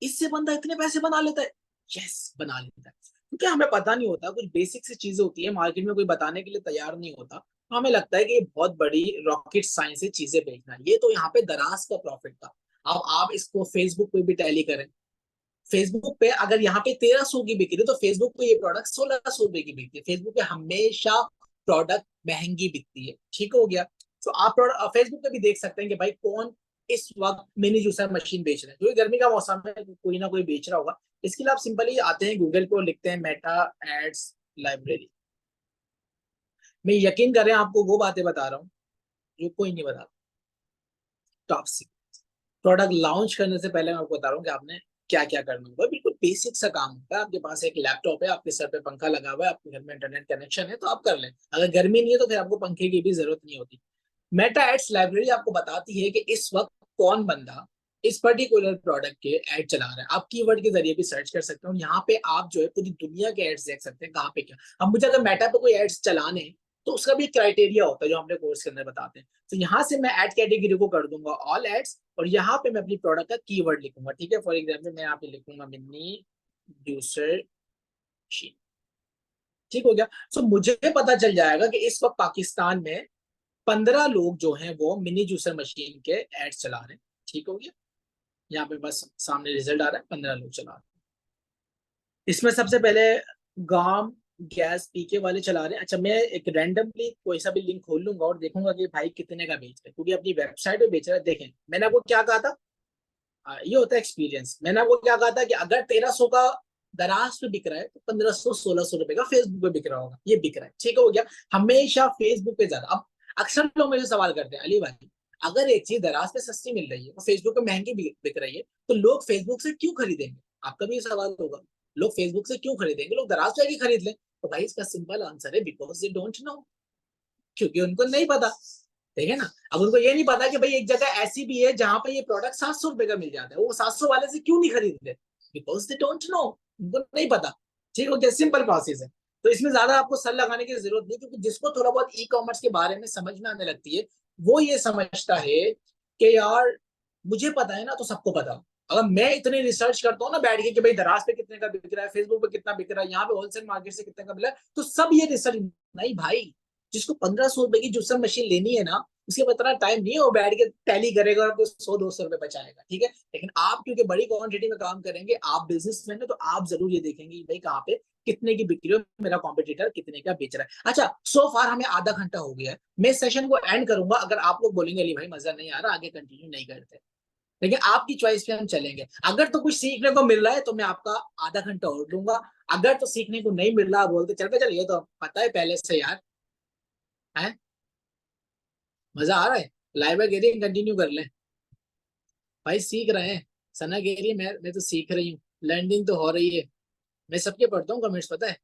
Speaker 2: इससे बंदा इतने पैसे बना लेता है। यस, बना लेता है। क्योंकि हमें पता नहीं होता, कुछ बेसिक सी चीजें होती है, मार्केट में कोई बताने के लिए तैयार नहीं होता, तो हमें लगता है कि ये बहुत बड़ी रॉकेट साइंस से चीजें बेचना है। ये तो यहाँ पे दराज का प्रॉफिट था। अब आप इसको फेसबुक पे भी टैली करें। फेसबुक पे अगर यहाँ पे 1300 की बिक्री है तो फेसबुक पे ये प्रोडक्ट 1600 रुपए की बिकती है। फेसबुक पे हमेशा प्रोडक्ट महंगी बिकती है। ठीक हो गया। तो आप फेसबुक पे भी देख सकते हैं कि भाई कौन इस वक्त मिनी जूसर मशीन बेच रहे हैं। क्योंकि गर्मी का मौसम है, कोई ना कोई बेच रहा होगा। इसके लिए आप सिंपली आते हैं गूगल पे और लिखते हैं मेटा एड्स लाइब्रेरी। मैं यकीन करें आपको वो बातें बता रहा हूँ जो कोई नहीं बताता। टॉप प्रोडक्ट लॉन्च करने से पहले मैं आपको बता रहा हूँ कि आपने क्या क्या करना होगा। बिल्कुल बेसिक सा काम होता है। आपके पास एक लैपटॉप है, आपके सर पे पंखा लगा हुआ है, आपके घर में इंटरनेट कनेक्शन है तो आप कर लें। अगर गर्मी नहीं है तो फिर आपको पंखे की भी जरूरत नहीं होती। मेटा एड्स लाइब्रेरी आपको बताती है कि इस वक्त कौन बंदा इस पर्टिकुलर प्रोडक्ट के एड चला रहा है। आप कीवर्ड के जरिए भी सर्च कर सकते हो। यहाँ पे आप जो है पूरी दुनिया के एड्स देख सकते हैं कहाँ पे क्या। अब मुझे अगर मेटा पे कोई एड्स चलाने हैं तो उसका भी क्राइटेरिया होता है जो हमने कोर्स के अंदर बताते हैं। तो यहाँ से मैं एड कैटेगरी को कर दूंगा ऑल एड्स, और यहाँ पे मैं अपनी प्रोडक्ट का कीवर्ड लिखूंगा। ठीक है, फॉर एग्जाम्पल मैं यहाँ पे लिखूंगा मिनी जूसर मशीन। ठीक हो गया। सो मुझे पता चल जाएगा कि इस वक्त पाकिस्तान में 15 लोग जो हैं वो मिनी जूसर मशीन के एड्स चला रहे हैं। ठीक हो गया। यहाँ पे बस सामने रिजल्ट आ रहा है, 15 लोग चला रहे हैं। इसमें सबसे पहले गांव गैस पीके वाले चला रहे हैं। अच्छा, मैं एक रैंडमली कोई सा भी लिंक खोल लूंगा और देखूंगा कि भाई कितने का बेच रहे हैं, क्योंकि अपनी वेबसाइट पे बेच रहा है। देखें मैंने आपको क्या कहा था, ये होता है एक्सपीरियंस। मैंने आपको क्या कहा था कि अगर 1300 का दराज पे बिक रहा है तो 1500 1600 रुपए का फेसबुक पे बिक रहा होगा। ये बिक रहा है। ठीक हो गया। हमेशा फेसबुक पे ज्यादा। अब अक्सर लोग मुझे सवाल करते हैं अली भाई, अगर एक चीज दराज पे सस्ती मिल रही है और फेसबुक पे महंगी बिक रही है तो लोग फेसबुक से क्यों खरीदेंगे? आपका भी ये सवाल होगा, लोग फेसबुक से क्यों खरीदेंगे, लोग दराज पे आके खरीद लें। तो भाई इसका सिंपल आंसर है बिकॉज दे डोंट नो। क्योंकि उनको नहीं पता। ठीक है ना। अब उनको ये नहीं पता कि भाई एक जगह ऐसी भी है जहां पर ये प्रोडक्ट 700 रुपए का मिल जाता है, वो 700 वाले से क्यों नहीं खरीद रहे? बिकॉज दे डोंट नो, उनको नहीं पता। ठीक है, सिंपल प्रोसेस है। तो इसमें ज्यादा आपको सर लगाने की जरूरत नहीं, क्योंकि जिसको थोड़ा बहुत ई कॉमर्स के बारे में समझ में आने लगती है वो ये समझता है कि यार मुझे पता है ना तो सबको पता। अगर मैं इतनी रिसर्च करता हूँ ना बैठ के कि भाई दराज पे कितने का बिक रहा है, फेसबुक पे कितना बिक रहा है, यहाँ पे होलसेल मार्केट से कितने का मिला है, तो सब ये रिसर्च नहीं भाई, जिसको 1500 रुपए की जूसर मशीन लेनी है ना, उसके पास इतना टाइम नहीं है वो बैठ के टैली करेगा और आपको 100-200 रुपए बचाएगा, ठीक है। लेकिन आप क्योंकि बड़ी क्वांटिटी में काम करेंगे, आप बिजनेसमैन है, तो आप जरूर ये देखेंगे कि भाई कहाँ पे कितने की बिक्री हो, मेरा कॉम्पिटिटर कितने का बेच रहा है। अच्छा, सो फार हमें आधा घंटा हो गया है, मैं सेशन को एंड करूंगा अगर आप लोग बोलेंगे अली भाई मजा नहीं आ रहा, आगे कंटिन्यू नहीं करते। लेकिन आपकी चॉइस पे हम चलेंगे। अगर तो कुछ सीखने को मिल रहा है तो मैं आपका आधा घंटा और लूंगा, अगर तो सीखने को नहीं मिल रहा बोलते चलते चलिए, तो पता है पहले से यार, है मजा आ रहा है। लाइव गेरिंग कंटिन्यू कर लें भाई, सीख रहे हैं। सना कह रही है मैं तो सीख रही हूँ, लर्निंग तो हो रही है। मैं सबके पढ़ता हूँ कमेंट्स, पता है।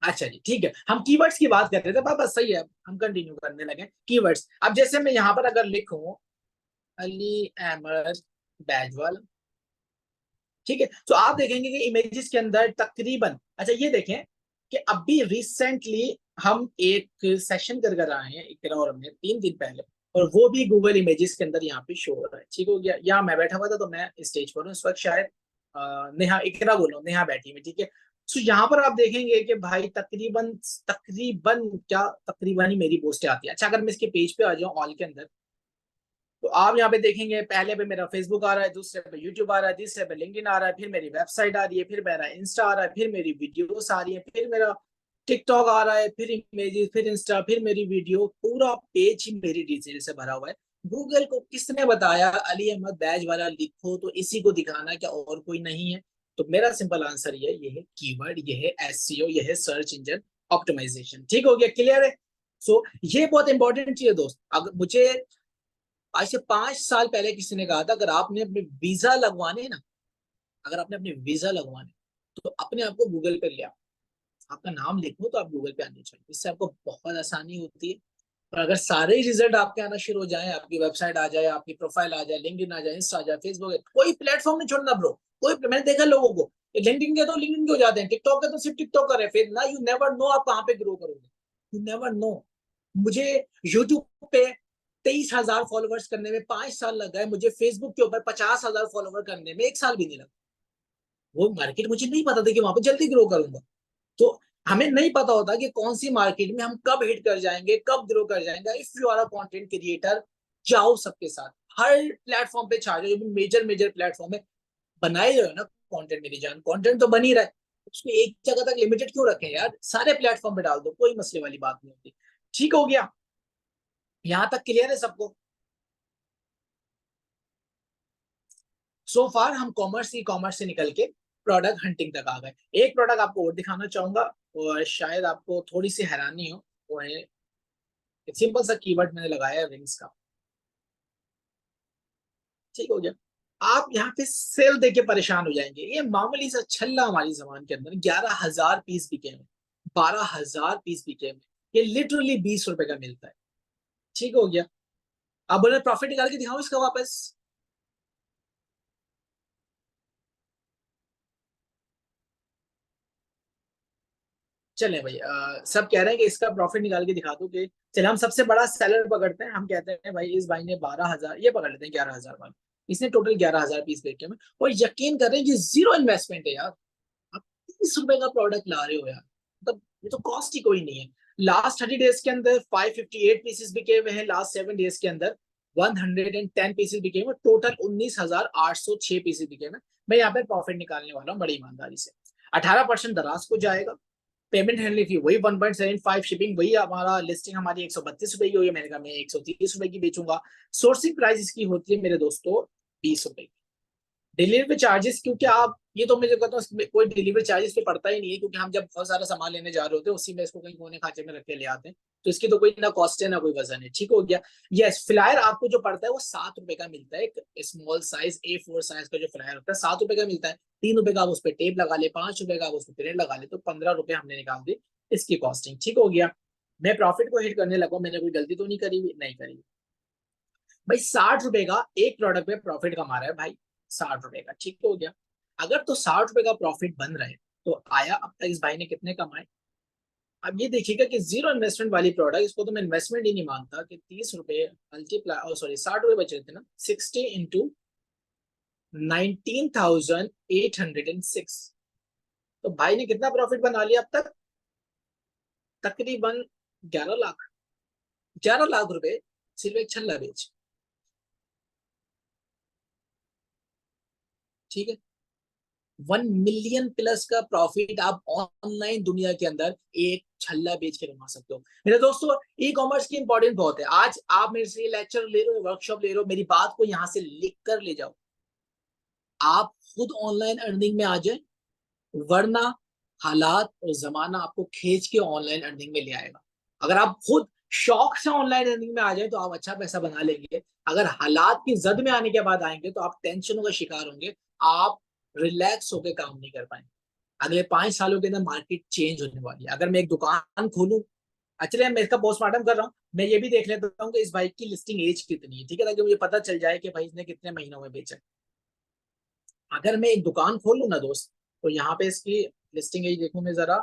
Speaker 2: अच्छा जी ठीक है, हम कीवर्ड्स की बात कर रहे थे, बस सही है, हम कंटिन्यू करने लगे कीवर्ड्स। अब जैसे मैं यहाँ पर अगर लिखूं अली अहमद बैजवाल, ठीक है, तो आप देखेंगे कि इमेजेस के अंदर तकरीबन, अच्छा ये देखें कि अभी रिसेंटली हम एक सेशन कर कर आए हैं इकरार में 3 दिन पहले, और वो भी गूगल इमेजेस के अंदर यहाँ पे शो हो रहा है, ठीक हो गया। यहाँ मैं बैठा हुआ था तो मैं स्टेज पर हूँ इस वक्त, शायद नेहा, इकरा बोलो, नेहा बैठी हुई, ठीक है। तो यहाँ पर आप देखेंगे कि भाई तकरीबन तकरीबन क्या तकरीबन ही मेरी पोस्टें आती है। अच्छा, अगर मैं इसके पेज पे आ जाऊँ ऑल के अंदर, तो आप यहाँ पे देखेंगे पहले पे मेरा फेसबुक आ रहा है, दूसरे पे यूट्यूब आ रहा है, तीसरे पे लिंक्डइन आ रहा है, फिर मेरी वेबसाइट आ रही है, फिर मेरा इंस्टा आ रहा है, फिर मेरी वीडियोस आ रही है, फिर मेरा टिकटॉक आ रहा है, फिर इमेजेस, फिर इंस्टा, फिर मेरी वीडियो, पूरा पेज ही मेरी डिटेल से भरा हुआ है। गूगल को किसने बताया अली अहमद बैज वाला लिखो तो इसी को दिखाना, क्या और कोई नहीं है? तो मेरा सिंपल आंसर ये है कीवर्ड, ये है एसईओ, ये है सर्च इंजन ऑप्टिमाइजेशन। ठीक हो गया, क्लियर है। सो ये बहुत इंपॉर्टेंट चीज है दोस्त। अगर मुझे आज से 5 साल पहले किसी ने कहा था अगर आपने अपने वीजा लगवाने ना, अगर आपने अपने वीजा लगवाने तो अपने आप को गूगल पे ले आओ, आपका नाम लिखो तो आप गूगल पे आने चाहिए, इससे आपको बहुत आसानी होती है। और अगर सारे रिजल्ट आपके आना शुरू हो जाए, आपकी वेबसाइट आ जाए, आपकी प्रोफाइल आ जाए, लिंक्डइन आ जाए, इंस्टा आ जाए, फेसबुक है, कोई प्लेटफॉर्म नहीं छोड़ना ब्रो। कोई, मैंने देखा लोगों को लिंक्डइन के तो लिंक्डइन के हो जाते हैं, टिकटॉक के तो सिर्फ टिकटॉक कर रहे हैं, फिर ना यू नेवर नो आप कहाँ पे ग्रो करोगे, यू नेवर नो। मुझे यूट्यूब पे 23,000 फॉलोवर्स करने में 5 साल लग गए, मुझे फेसबुक के ऊपर 50,000 फॉलोवर करने में 1 साल भी नहीं लगा। वो मार्केट मुझे नहीं पता था कि वहां पे जल्दी ग्रो करूंगा। तो हमें नहीं पता होता कि कौन सी मार्केट में हम कब हिट कर जाएंगे, कब ग्रो कर जाएंगे। If you are a content creator, जाओ सबके साथ, हर प्लेटफॉर्म पे छा जाओ, जो भी मेजर मेजर प्लेटफॉर्म है, बनाए जाओ ना कंटेंट। मेरी जान, कंटेंट तो बन ही रहा है, उसको एक जगह तक लिमिटेड क्यों रखें यार, सारे प्लेटफॉर्म पे डाल दो, कोई मसले वाली बात नहीं होती। ठीक हो गया, यहां तक क्लियर है सबको? सो फार हम कॉमर्स, ई कॉमर्स से निकल के प्रोडक्ट हंटिंग तक आ गए। एक प्रोडक्ट आपको और दिखाना चाहूंगा, और शायद आपको थोड़ी सी हैरानी हो, वो है एक सिंपल सा कीवर्ड मैंने लगाया है रिंग्स का। ठीक हो गया। आप यहाँ पे सेल देके परेशान हो जाएंगे, ये मामूली सा छल्ला हमारी जबान के अंदर 11,000 पीस बिके हैं, 12,000 पीस बिके हैं, ये लिटरली 20 रुपए का मिलता है। ठीक हो गया। अब बोले प्रॉफिट निकाल के दिखाओ इसका वापस। चले भाई, सब कह रहे हैं कि इसका प्रॉफिट निकाल के दिखा दो, कि चले हम सबसे बड़ा सेलर पकड़ते हैं, हम कहते हैं भाई इस भाई ने 12,000, ये पकड़ लेते हैं 11,000 वाला, इसने टोटल 11,000 पीस बेचे में, और यकीन करें ये जीरो इन्वेस्टमेंट है यार। आप 30 रुपए का प्रोडक्ट ला रहे हो यार, मतलब ये तो कॉस्ट ही कोई नहीं है। लास्ट 30 डेज के अंदर 558 पीसेस बिके हुए हैं, लास्ट 7 डेज के अंदर 110 पीसेस बिके हुए, टोटल 19,806 पीसेस बिके हुए। मैं यहाँ पे प्रॉफिट निकालने वाला हूँ बड़ी ईमानदारी से। 18% दराज को जाएगा, पेमेंट हैंडलिंग फी वही 1.75, शिपिंग वही, हमारा लिस्टिंग हमारी 132 रुपए की हुई है, मैंने कहा मैं 130 रुपए की बेचूंगा। सोर्सिंग प्राइस इसकी होती है मेरे दोस्तों 20 रुपए। डिलीवरी चार्जेस, क्योंकि आप ये तो मुझे कहता हूँ कोई डिलीवरी चार्जेस पे पड़ता ही नहीं है, क्योंकि हम जब बहुत सारा सामान लेने जा रहे होते हैं उसी में इसको कहीं कोने खांचे में रख के ले आते हैं, तो इसकी तो कोई ना कॉस्ट है ना कोई वजन है। ठीक हो गया। यस, फ्लायर आपको जो पड़ता है वो 7 रुपए का मिलता है, एक स्मॉल साइज A4 साइज का जो फ्लायर होता है 7 रुपए का मिलता है। 3 रुपए का आप उस पर टेप लगा ले, 5 रुपए का आप उस पर प्रिंट लगा ले, तो 15 रुपए हमने निकाल दी इसकी कॉस्टिंग। ठीक हो गया। मैं प्रॉफिट को हिट करने लगा, मैंने कोई गलती तो नहीं करी? नहीं करी भाई। 60 रुपए का एक प्रोडक्ट पे प्रॉफिट कमा रहा है भाई, 60 रुपए का। ठीक हो गया। अगर तो 60 रुपए का प्रॉफिट बन रहा है, तो आया अब तक इस भाई ने कितने कमाए? अब ये देखिएगा कि जीरो इन्वेस्टमेंट वाली प्रोडक्ट, इसको तो मैं इन्वेस्टमेंट ही नहीं मानता, कि 30 रुपए मल्टीप्लाई, सॉरी 60 रुपए बचे थे ना, 60 into 19,806, तो भाई ने कितना प्रॉफिट बना लिया अब तक? तकरीबन 11 लाख, 11 लाख रुपए सिर्फ एक छल्ला बेच। ठीक है, 1 मिलियन प्लस का प्रॉफिट आप ऑनलाइन दुनिया के अंदर एक छल्ला बेच के कमा सकते हो। मेरे दोस्तों, ई कॉमर्स की इंपॉर्टेंस बहुत है। आज आप मेरे से लेक्चर ले रहे हो, वर्कशॉप ले रहे हो, मेरी बात को यहां से लिख कर ले जाओ। आप खुद ऑनलाइन अर्निंग में आ जाए, वरना हालात और जमाना आपको खींच के ऑनलाइन अर्निंग में ले आएगा। अगर आप खुद शौक से ऑनलाइन अर्निंग में आ जाए तो आप अच्छा पैसा बना लेंगे। अगर हालात की जद में आने के बाद आएंगे तो आप टेंशनों का शिकार होंगे, आप रिलैक्स होकर काम नहीं कर पाएंगे। अगले 5 सालों के अंदर मार्केट चेंज होने वाली है। अगर मैं एक दुकान खोलूं, एक्चुअली मैं इसका पोस्टमार्टम कर रहा हूँ, मैं ये भी देख लेता हूँ कि इस बाइक की लिस्टिंग एज कितनी है, ठीक है, ताकि मुझे पता चल जाए कि भाई इसने कितने महीनों में बेचा। अगर मैं एक दुकान खोल लूँ ना दोस्त, तो यहाँ पे इसकी लिस्टिंग एज देखूं मैं जरा,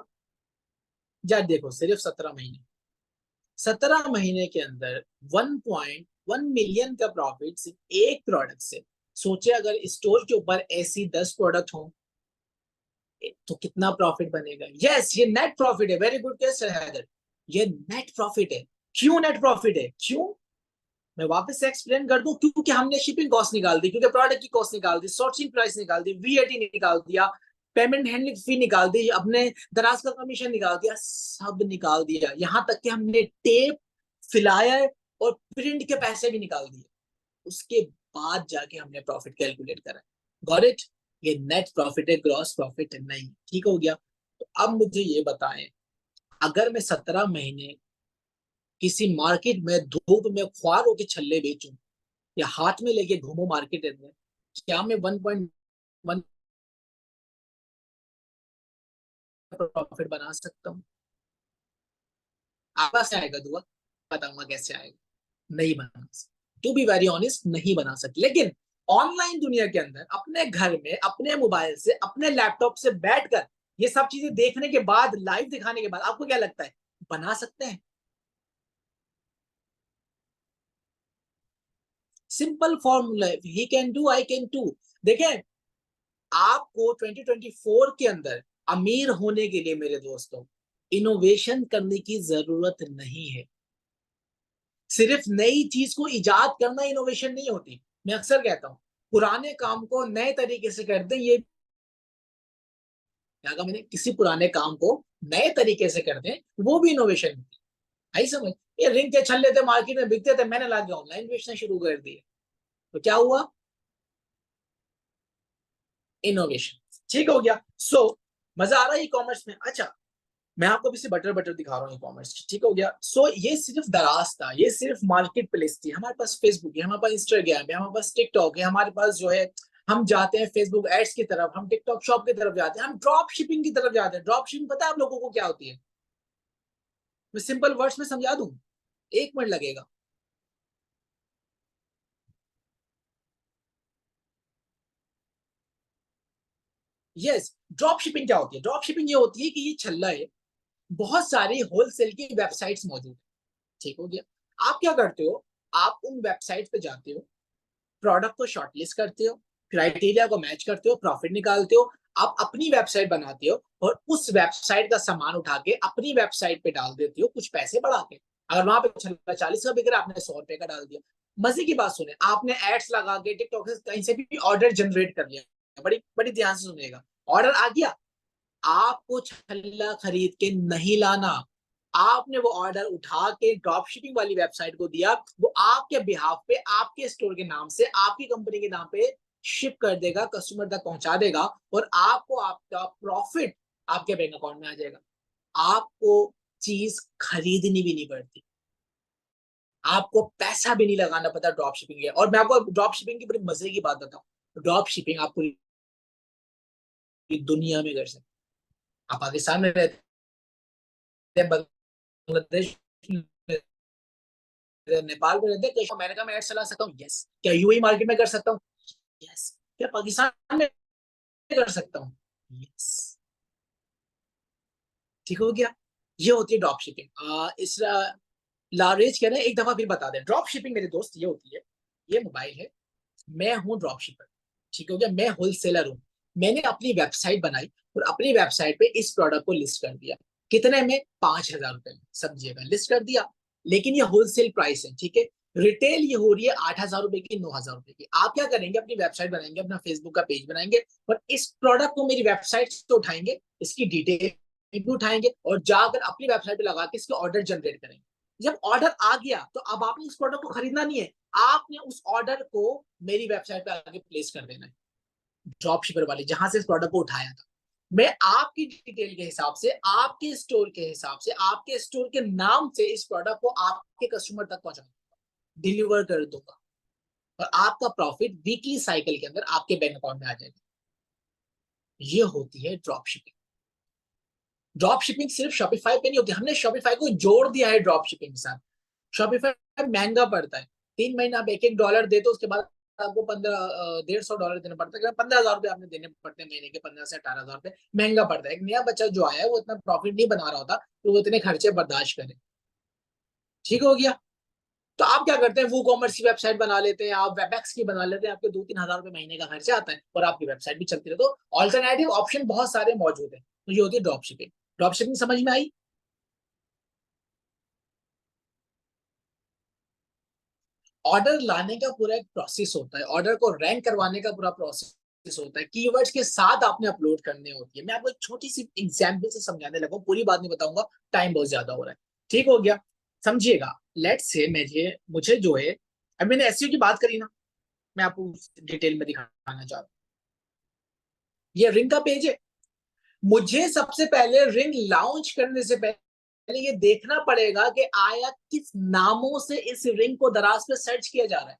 Speaker 2: या देखो सिर्फ 17 महीने। 17 महीने के अंदर 1.1 मिलियन का प्रॉफिट सिर्फ एक प्रोडक्ट से। सोचे अगर स्टोर के ऊपर ऐसी 10 प्रोडक्ट हो तो कितना प्रॉफिट बनेगा। यस, ये नेट प्रॉफिट है। वेरी गुड कैसे हैदर, ये नेट प्रॉफिट है। क्यों नेट प्रॉफिट है, क्यों, मैं वापस से एक्सप्लेन कर दूं। क्योंकि हमने शिपिंग कॉस्ट निकाल दी, क्योंकि प्रोडक्ट की कॉस्ट निकाल दी, सोर्सिंग प्राइस निकाल दी, वीएटी निकाल दिया, पेमेंट हैंडलिंग फी निकाल दी, अपने दराज का कमीशन निकाल दिया, सब निकाल दिया। यहां तक कि हमने टेप, फिलायर और प्रिंट के पैसे भी निकाल दिए। उसके बाद जाके हमने प्रॉफिट कैलकुलेट करा। गॉट इट, ये नेट प्रॉफिट है, ग्रॉस प्रॉफिट नहीं। ठीक हो गया। तो अब मुझे ये बताएं, अगर मैं 17 महीने किसी मार्केट में धूप में ख्वार होकर छल्ले बेचूं या हाथ में लेके घूमो मार्केट में, क्या मैं 1.1 प्रॉफिट बना सकता हूँ? आपका से आएगा दुआ, बताऊंगा कैसे आएगा। नहीं बना सकता, टू बी वेरी ऑनेस्ट, नहीं बना सकते। लेकिन ऑनलाइन दुनिया के अंदर अपने घर में, अपने मोबाइल से, अपने लैपटॉप से बैठकर ये सब चीजें देखने के बाद, लाइव दिखाने के बाद, आपको क्या लगता है बना सकते हैं? Simple formula, he can do, I can do. देखें, आपको 2024 के अंदर अमीर होने के लिए मेरे दोस्तों इनोवेशन करने की जरूरत नहीं है। सिर्फ नई चीज को इजाद करना इनोवेशन नहीं होती। मैं अक्सर कहता हूं, पुराने काम को नए तरीके से कर दें, ये क्या कहा मैंने, किसी पुराने काम को नए तरीके से कर दें, वो भी इनोवेशन होती है। आई समझ? ये रिंग के छल्ले थे मार्केट में बिकते थे, मैंने लाके ऑनलाइन बेचना शुरू कर दिया, तो क्या हुआ, इनोवेशन। ठीक हो गया। मजा आ रहा है ई कॉमर्स में। अच्छा, मैं आपको अभी से बटर बटर दिखा रहा हूँ ई कॉमर्स की। ठीक हो गया। ये सिर्फ दराज था, ये सिर्फ मार्केट प्लेस थी। हमारे पास फेसबुक है, हमारे पास इंस्टाग्राम है, हमारे पास टिकटॉक है, हमारे पास जो है, हम जाते हैं फेसबुक एड्स की तरफ, हम टिकटॉक शॉप की तरफ जाते हैं, हम ड्रॉप शिपिंग की तरफ जाते हैं। ड्रॉप शिपिंग पता है आप लोगों को क्या होती है? मैं सिंपल वर्ड्स में समझा दूं, 1 मिनट लगेगा। यस, ड्रॉप शिपिंग क्या होती है? ड्रॉप शिपिंग ये होती है कि ये छल्ला है, बहुत सारी होलसेल की वेबसाइट्स मौजूद है। ठीक हो गया। आप क्या करते हो, आप उन वेबसाइट पे जाते हो, प्रोडक्ट को शॉर्टलिस्ट करते हो, क्राइटेरिया को मैच करते हो, प्रॉफिट निकालते हो, आप अपनी वेबसाइट बनाते हो और उस वेबसाइट का सामान उठा के अपनी वेबसाइट पे डाल देते हो, कुछ पैसे बढ़ा के। अगर वहां पे 40 का बिक रहा है, आपने 100 रुपए का डाल दिया। मजे की बात सुने, आपने एड्स लगा के टिकटॉक से कहीं से भी ऑर्डर जनरेट कर लिया, बड़ी बड़ी ध्यान से सुनिएगा, ऑर्डर आ गया, आपको छल्ला खरीद के नहीं लाना, आपने वो ऑर्डर उठा के ड्रॉप शिपिंग वाली वेबसाइट को दिया, वो आपके बिहाफ पे, आपके स्टोर के नाम से, आपकी कंपनी के नाम पे शिप कर देगा, कस्टमर तक पहुंचा देगा, और आपको आपका प्रॉफिट आपके बैंक अकाउंट में आ जाएगा। आपको चीज खरीदनी भी नहीं पड़ती, आपको पैसा भी नहीं लगाना पड़ता ड्रॉप शिपिंग के। और मैं आपको ड्रॉप शिपिंग की बड़ी मजे की बात बताऊं, ड्रॉप शिपिंग आप पूरी दुनिया में कर सकते। आप पाकिस्तान में रहते हैं, बांग्लादेश में, नेपाल में रहते हैं, क्या अमेरिका में एड चला सकता हूँ? यस। क्या यूएई मार्केट में कर सकता हूँ? यस। क्या पाकिस्तान में कर सकता हूँ? यस। ठीक हो गया। ये होती है ड्रॉप शिपिंग। इस लारेज कह रहे हैं, एक दफा फिर बता दें, ड्रॉप शिपिंग मेरे दोस्त ये होती है, ये मोबाइल है, मैं हूँ ड्रॉप शिपर। ठीक हो गया, मैं होलसेलर हूँ। मैंने अपनी वेबसाइट बनाई और अपनी वेबसाइट पे इस प्रोडक्ट को लिस्ट कर दिया। कितने में? 5,000 रुपए में। समझिएगा, लिस्ट कर दिया, लेकिन ये होलसेल प्राइस है, ठीक है। रिटेल ये हो रही है 8,000 रुपए की, 9,000 रुपए की। आप क्या करेंगे, अपनी वेबसाइट बनाएंगे, अपना फेसबुक का पेज बनाएंगे, और इस प्रोडक्ट को मेरी वेबसाइट से उठाएंगे, इसकी डिटेल भी उठाएंगे, और जाकर अपनी वेबसाइट पे लगा के इसके ऑर्डर जनरेट करेंगे। जब ऑर्डर आ गया तो अब आपने इस प्रोडक्ट को खरीदना नहीं है, आपने उस ऑर्डर को मेरी वेबसाइट पे आगे प्लेस कर देना है, ड्रॉप शिपर वाली, जहां से इस प्रोडक्ट को उठाया था। मैं आपकी डिटेल के हिसाब से, आपके स्टोर के हिसाब से, आपके स्टोर के नाम से इस प्रोडक्ट को आपके कस्टमर तक पहुंचा डिलीवर कर दूंगा, और आपका प्रॉफिट वीकली साइकिल के अंदर आपके बैंक अकाउंट में आ जाएगा। ये होती है ड्रॉप शिपिंग। ड्रॉप शिपिंग सिर्फ शॉपिफाई पे नहीं होती, हमने शॉपिफाई को जोड़ दिया है ड्रॉप शिपिंग के साथ। शॉपिफाई महंगा पड़ता है, 3 महीना आप एक $1 दे, तो उसके बाद आपको 1,500 देना पड़ता है, 15,000 रुपए आपने देने पड़ते हैं महीने के, 15 से 18,000 रुपए महंगा पड़ता है। एक नया बच्चा जो आया है वो इतना प्रॉफिट नहीं बना रहा होता, तो वो इतने खर्चे बर्दाश्त करे। ठीक हो गया। तो आप क्या करते हैं, वो कॉमर्स की वेबसाइट बना लेते हैं, आप वेबएक्स की बना लेते हैं, आपके 2-3 हजार रुपए महीने का खर्चा आता है, और आपकी वेबसाइट भी चलती रहे। तो ऑल्टरनेटिव ऑप्शन बहुत सारे मौजूद है। तो ये होती है ड्रॉप शिपिंग। ड्रॉप शिपिंग समझ में आई? ऑर्डर लाने का पूरा एक प्रोसेस होता है, ऑर्डर को रैंक करवाने का पूरा प्रोसेस होता है, कीवर्ड्स के साथ आपने अपलोड करने होती है। मैं आपको एक छोटी सी एग्जांपल से समझाने लगा, पूरी बात नहीं बताऊंगा, टाइम बहुत ज्यादा हो रहा है। ठीक हो गया। समझिएगा, लेट्स से मुझे जो है, अब मैंने एसईओ की बात करी ना, मैं आपको डिटेल में दिखाना चाहता हूँ। ये रिंग का पेज है। मुझे सबसे पहले रिंग लॉन्च करने से पहले ये देखना पड़ेगा कि आया किस नामों से इस रिंग को दराज पे सर्च किया जा रहा है।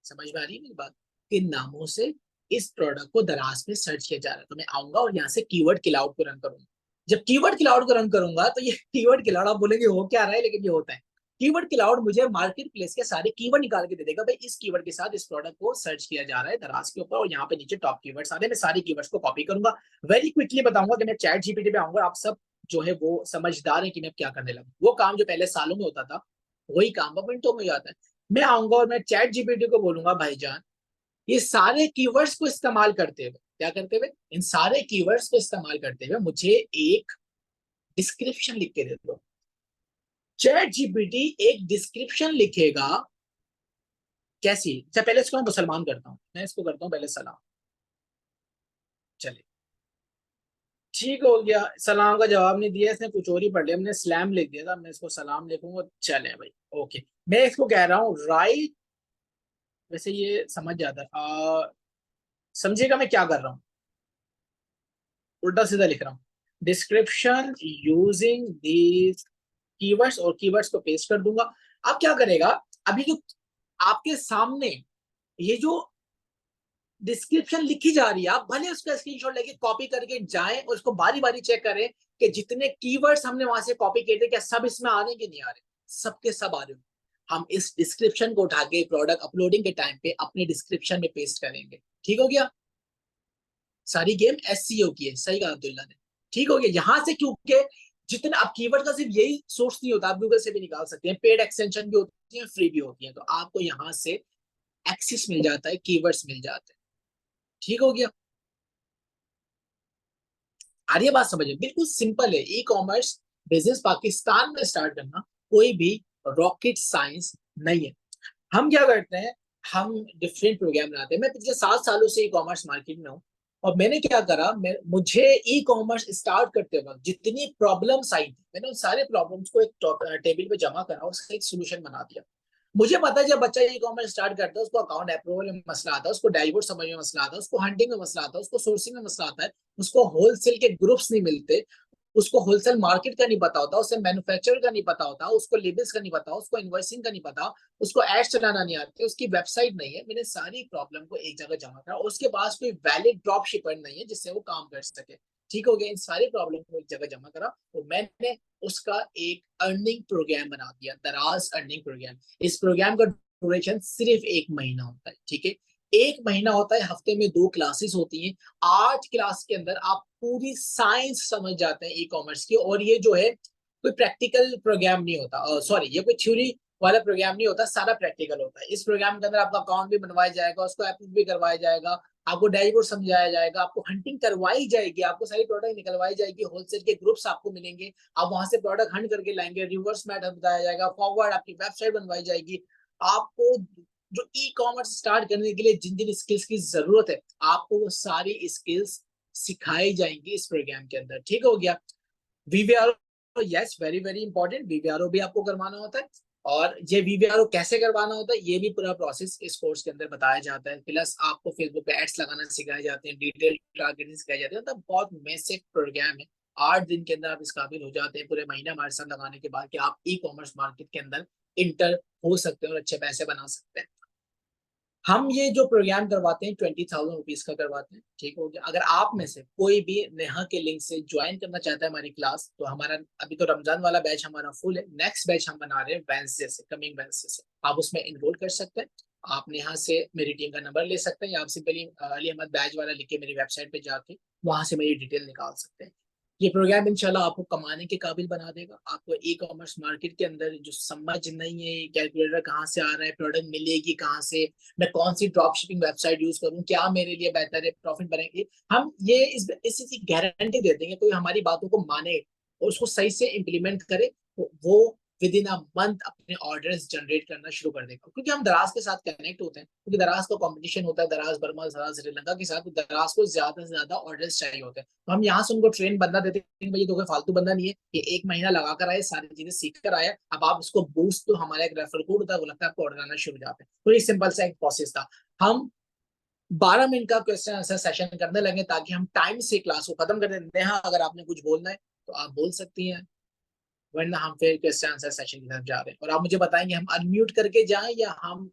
Speaker 2: समझ में आ रही है मेरी बात? किन नामों से इस प्रोडक्ट को दराज में सर्च किया जा रहा है। तो मैं आऊंगा और यहाँ से कीवर्ड क्लाउड को रन करूंगा। जब कीवर्ड क्लाउड को रन करूंगा तो ये कीवर्ड क्लाउड, आप बोलेंगे हो क्या रहा है, लेकिन ये होता है। कीवर्ड क्लाउड मुझे मार्केट प्लेस के सारे कीवर्ड निकाल के दे देगा, भाई इस कीवर्ड के साथ इस प्रोडक्ट को सर्च किया जा रहा है दराज के ऊपर, और यहाँ पे नीचे टॉप कीवर्ड सारे, मैं सारे कीवर्ड्स को कॉपी करूंगा। वेरी क्विकली बताऊंगा कि मैं चैट जीपीटी पे आऊंगा, आप सब जो है वो समझदार है कि मैं क्या करने लगा। वो काम जो पहले सालों में होता था, वही काम अब मिनटों में हो जाता है। मैं आऊंगा और मैं चैट जीपीटी को बोलूंगा, भाईजान ये सारे कीवर्ड्स को इस्तेमाल करते हुए, क्या करते हुए, इन सारे कीवर्ड्स को इस्तेमाल करते हुए मुझे एक डिस्क्रिप्शन लिख के दे दो। चैट जीपीटी एक डिस्क्रिप्शन लिखेगा। कैसी? अच्छा पहले इसको मैं मुसलमान करता हूँ, मैं इसको करता हूँ पहले सलाम। चलिए, ठीक हो गया। सलाम का जवाब नहीं दिया इसने, कुछ और ही पढ़ लिया, हमने सलाम लिख दिया था, मैं इसको सलाम लिखूंगा। चले भाई, ओके। मैं इसको कह रहा हूँ राइट, वैसे ये समझ जाता है। समझिएगा मैं क्या कर रहा हूँ, उल्टा सीधा लिख रहा हूँ। डिस्क्रिप्शन यूजिंग दीज कीवर्ड्स, और कीवर्ड्स को पेस्ट कर दूंगा। अब क्या करेगा, अभी जो आपके सामने ये जो डिस्क्रिप्शन लिखी जा रही है, आप भले उसका स्क्रीनशॉट लेके कॉपी करके जाएं और उसको बारी बारी चेक करें कि जितने कीवर्ड्स हमने वहां से कॉपी किए थे, क्या सब इसमें आ रहे हैं कि नहीं आ रहे। सबके सब आ रहे हैं। हम इस डिस्क्रिप्शन को उठा के प्रोडक्ट अपलोडिंग के टाइम पे अपने डिस्क्रिप्शन में पेस्ट करेंगे। ठीक हो गया। सारी गेम एससीओ की है, सही कहा अब्दुल्ला ने। ठीक हो गया। यहां से, क्योंकि जितने आप कीवर्ड का सिर्फ यही सोर्स नहीं होता, आप गूगल से भी निकाल सकते हैं, पेड एक्सटेंशन भी होती है, फ्री भी होती है, तो आपको यहाँ से एक्सेस मिल जाता है, कीवर्ड्स मिल जाते हैं। ठीक हो गया। आ रही है बात समझ में? बिल्कुल सिंपल है। ई कॉमर्स बिजनेस पाकिस्तान में स्टार्ट करना कोई भी रॉकेट साइंस नहीं है। हम क्या करते हैं, हम डिफरेंट प्रोग्राम बनाते हैं। मैं पिछले 7 सालों से ई कॉमर्स मार्केट में हूँ, और मैंने क्या करा, मुझे ई कॉमर्स स्टार्ट करते वक्त जितनी प्रॉब्लम्स आई थी, मैंने उन सारे प्रॉब्लम्स को एक टेबल पे जमा करा, उसका एक सोल्यूशन बना दिया। मुझे पता है जब बच्चा ई कॉमर्स स्टार्ट करता है, उसको अकाउंट अप्रूवल में मसला आता है, उसको डैशबोर्ड समझ में मसला आता है, उसको हंटिंग में मसला आता है, उसको सोर्सिंग में मसला आता है, उसको होलसेल के ग्रुप्स नहीं मिलते, उसको होलसेल मार्केट का नहीं पता होता, उसे मैन्युफैक्चरर का नहीं पता होता, उसको लेबल्स का नहीं पता, उसको इन्वॉइसिंग का नहीं पता, उसको एड्स चलाना नहीं आते, उसकी वेबसाइट नहीं है। मैंने सारी प्रॉब्लम को एक जगह जमा करा, और उसके पास कोई वैलिड ड्रॉप शिपर नहीं है जिससे वो काम कर सके। ठीक हो गया। इन सारी प्रॉब्लम को एक जगह जमा करा, तो मैंने उसका एक अर्निंग प्रोग्राम बना दिया, दराज अर्निंग प्रोग्राम। इस प्रोग्राम का ड्यूरेशन सिर्फ 1 महीना होता है। ठीक है, 1 महीना होता है, हफ्ते में 2 क्लासेस होती हैं। 8 क्लास के अंदर आप पूरी साइंस समझ जाते हैं ई कॉमर्स की। और ये जो है कोई प्रैक्टिकल प्रोग्राम नहीं होता, सॉरी, ये कोई थ्योरी वाला प्रोग्राम नहीं होता, सारा प्रैक्टिकल होता है। इस प्रोग्राम के अंदर आपका अकाउंट भी बनवाया जाएगा, उसको अप्रूव भी करवाया जाएगा, आपको डैशबोर्ड समझाया जाएगा, आपको हंटिंग करवाई जाएगी, आपको सारी प्रोडक्ट निकलवाई जाएगी, होलसेल के ग्रुप्स आपको मिलेंगे, आप वहां से प्रोडक्ट हंट करके लाएंगे, रिवर्स मैटर बताया जाएगा, फॉरवर्ड आपकी वेबसाइट बनवाई जाएगी। आपको जो ई कॉमर्स स्टार्ट करने के लिए जिन जिन स्किल्स की जरूरत है, आपको वो सारी स्किल्स सिखाई जाएंगी इस प्रोग्राम के अंदर। ठीक हो गया। वीवीआरओ, यस, वेरी वेरी इंपॉर्टेंट, वीवीआरओ भी आपको करवाना होता है। और ये वीवीआरओ कैसे करवाना होता है, ये भी पूरा प्रोसेस इस कोर्स के अंदर बताया जाता है। प्लस आपको फेसबुक पे एड्स लगाना सिखाए जाते हैं, डिटेल टारगेटिंग सिखाई जाती है। मतलब बहुत बेसिक प्रोग्राम है। 8 दिन के अंदर आप इस काबिल हो जाते हैं, पूरे महीने हमारे साथ लगाने के बाद, कि आप ई कॉमर्स मार्केट के अंदर इंटर हो सकते हैं और अच्छे पैसे बना सकते हैं। हम ये जो प्रोग्राम करवाते हैं 20,000 रुपीज का करवाते हैं। ठीक हो गया। अगर आप में से कोई भी नेहा के लिंक से ज्वाइन करना चाहता है हमारी क्लास, तो हमारा अभी तो रमजान वाला बैच हमारा फुल है, नेक्स्ट बैच हम बना रहे हैं वेंसडे से, कमिंग वेंसडे से। आप उसमें इनरोल कर सकते हैं। आप नेहा से मेरी टीम का नंबर ले सकते हैं, या आप सिंपली अली अहमद बैच वाला लिख के मेरी वेबसाइट पे जाके वहां से मेरी डिटेल निकाल सकते हैं। ये प्रोग्राम इंशाल्लाह आपको कमाने के काबिल बना देगा। आपको ई कॉमर्स मार्केट के अंदर जो समझ नहीं है कैलकुलेटर कहाँ से आ रहा है, प्रोडक्ट मिलेगी कहाँ से, मैं कौन सी ड्रॉप शिपिंग वेबसाइट यूज करूं, क्या मेरे लिए बेहतर है, प्रॉफिट बनेंगे, हम ये इस चीज की गारंटी देते हैं। कोई हमारी बातों को माने और उसको सही से इम्प्लीमेंट करे, तो वो विद इन अ मंथ अपने ऑर्डर्स जनरेट करना शुरू कर देगा। क्योंकि हम दराज के साथ कनेक्ट होते हैं, क्योंकि दराज का कंपटीशन होता है दराज बर्मा, दराज श्रीलंका के साथ, तो दराज को ज्यादा से ज्यादा ऑर्डर्स चाहिए होते हैं। तो हम यहाँ से उनको ट्रेन बंदा देते हैं, भाई तो कोई फालतू बंदा नहीं है, ये 1 महीना लगा कर आए, सारी चीजें सीख कर आया, अब आप उसको बूस्ट, तो हमारा एक रेफरल कोड होता है, वो लगता है आपको ऑर्डर आना शुरू हो जाते हैं। तो ये सिंपल सा एक प्रोसेस था। हम 12 मिनट का क्वेश्चन आंसर सेशन करने लगे, ताकि हम टाइम से क्लास को खत्म कर दें। नेहा, अगर आपने कुछ बोलना है तो आप बोल सकती हैं, वरना हम फिर क्वेश्चन आंसर सेशन की तरफ जा रहे हैं। और आप मुझे बताएंगे हम अनम्यूट करके जाएं, या हम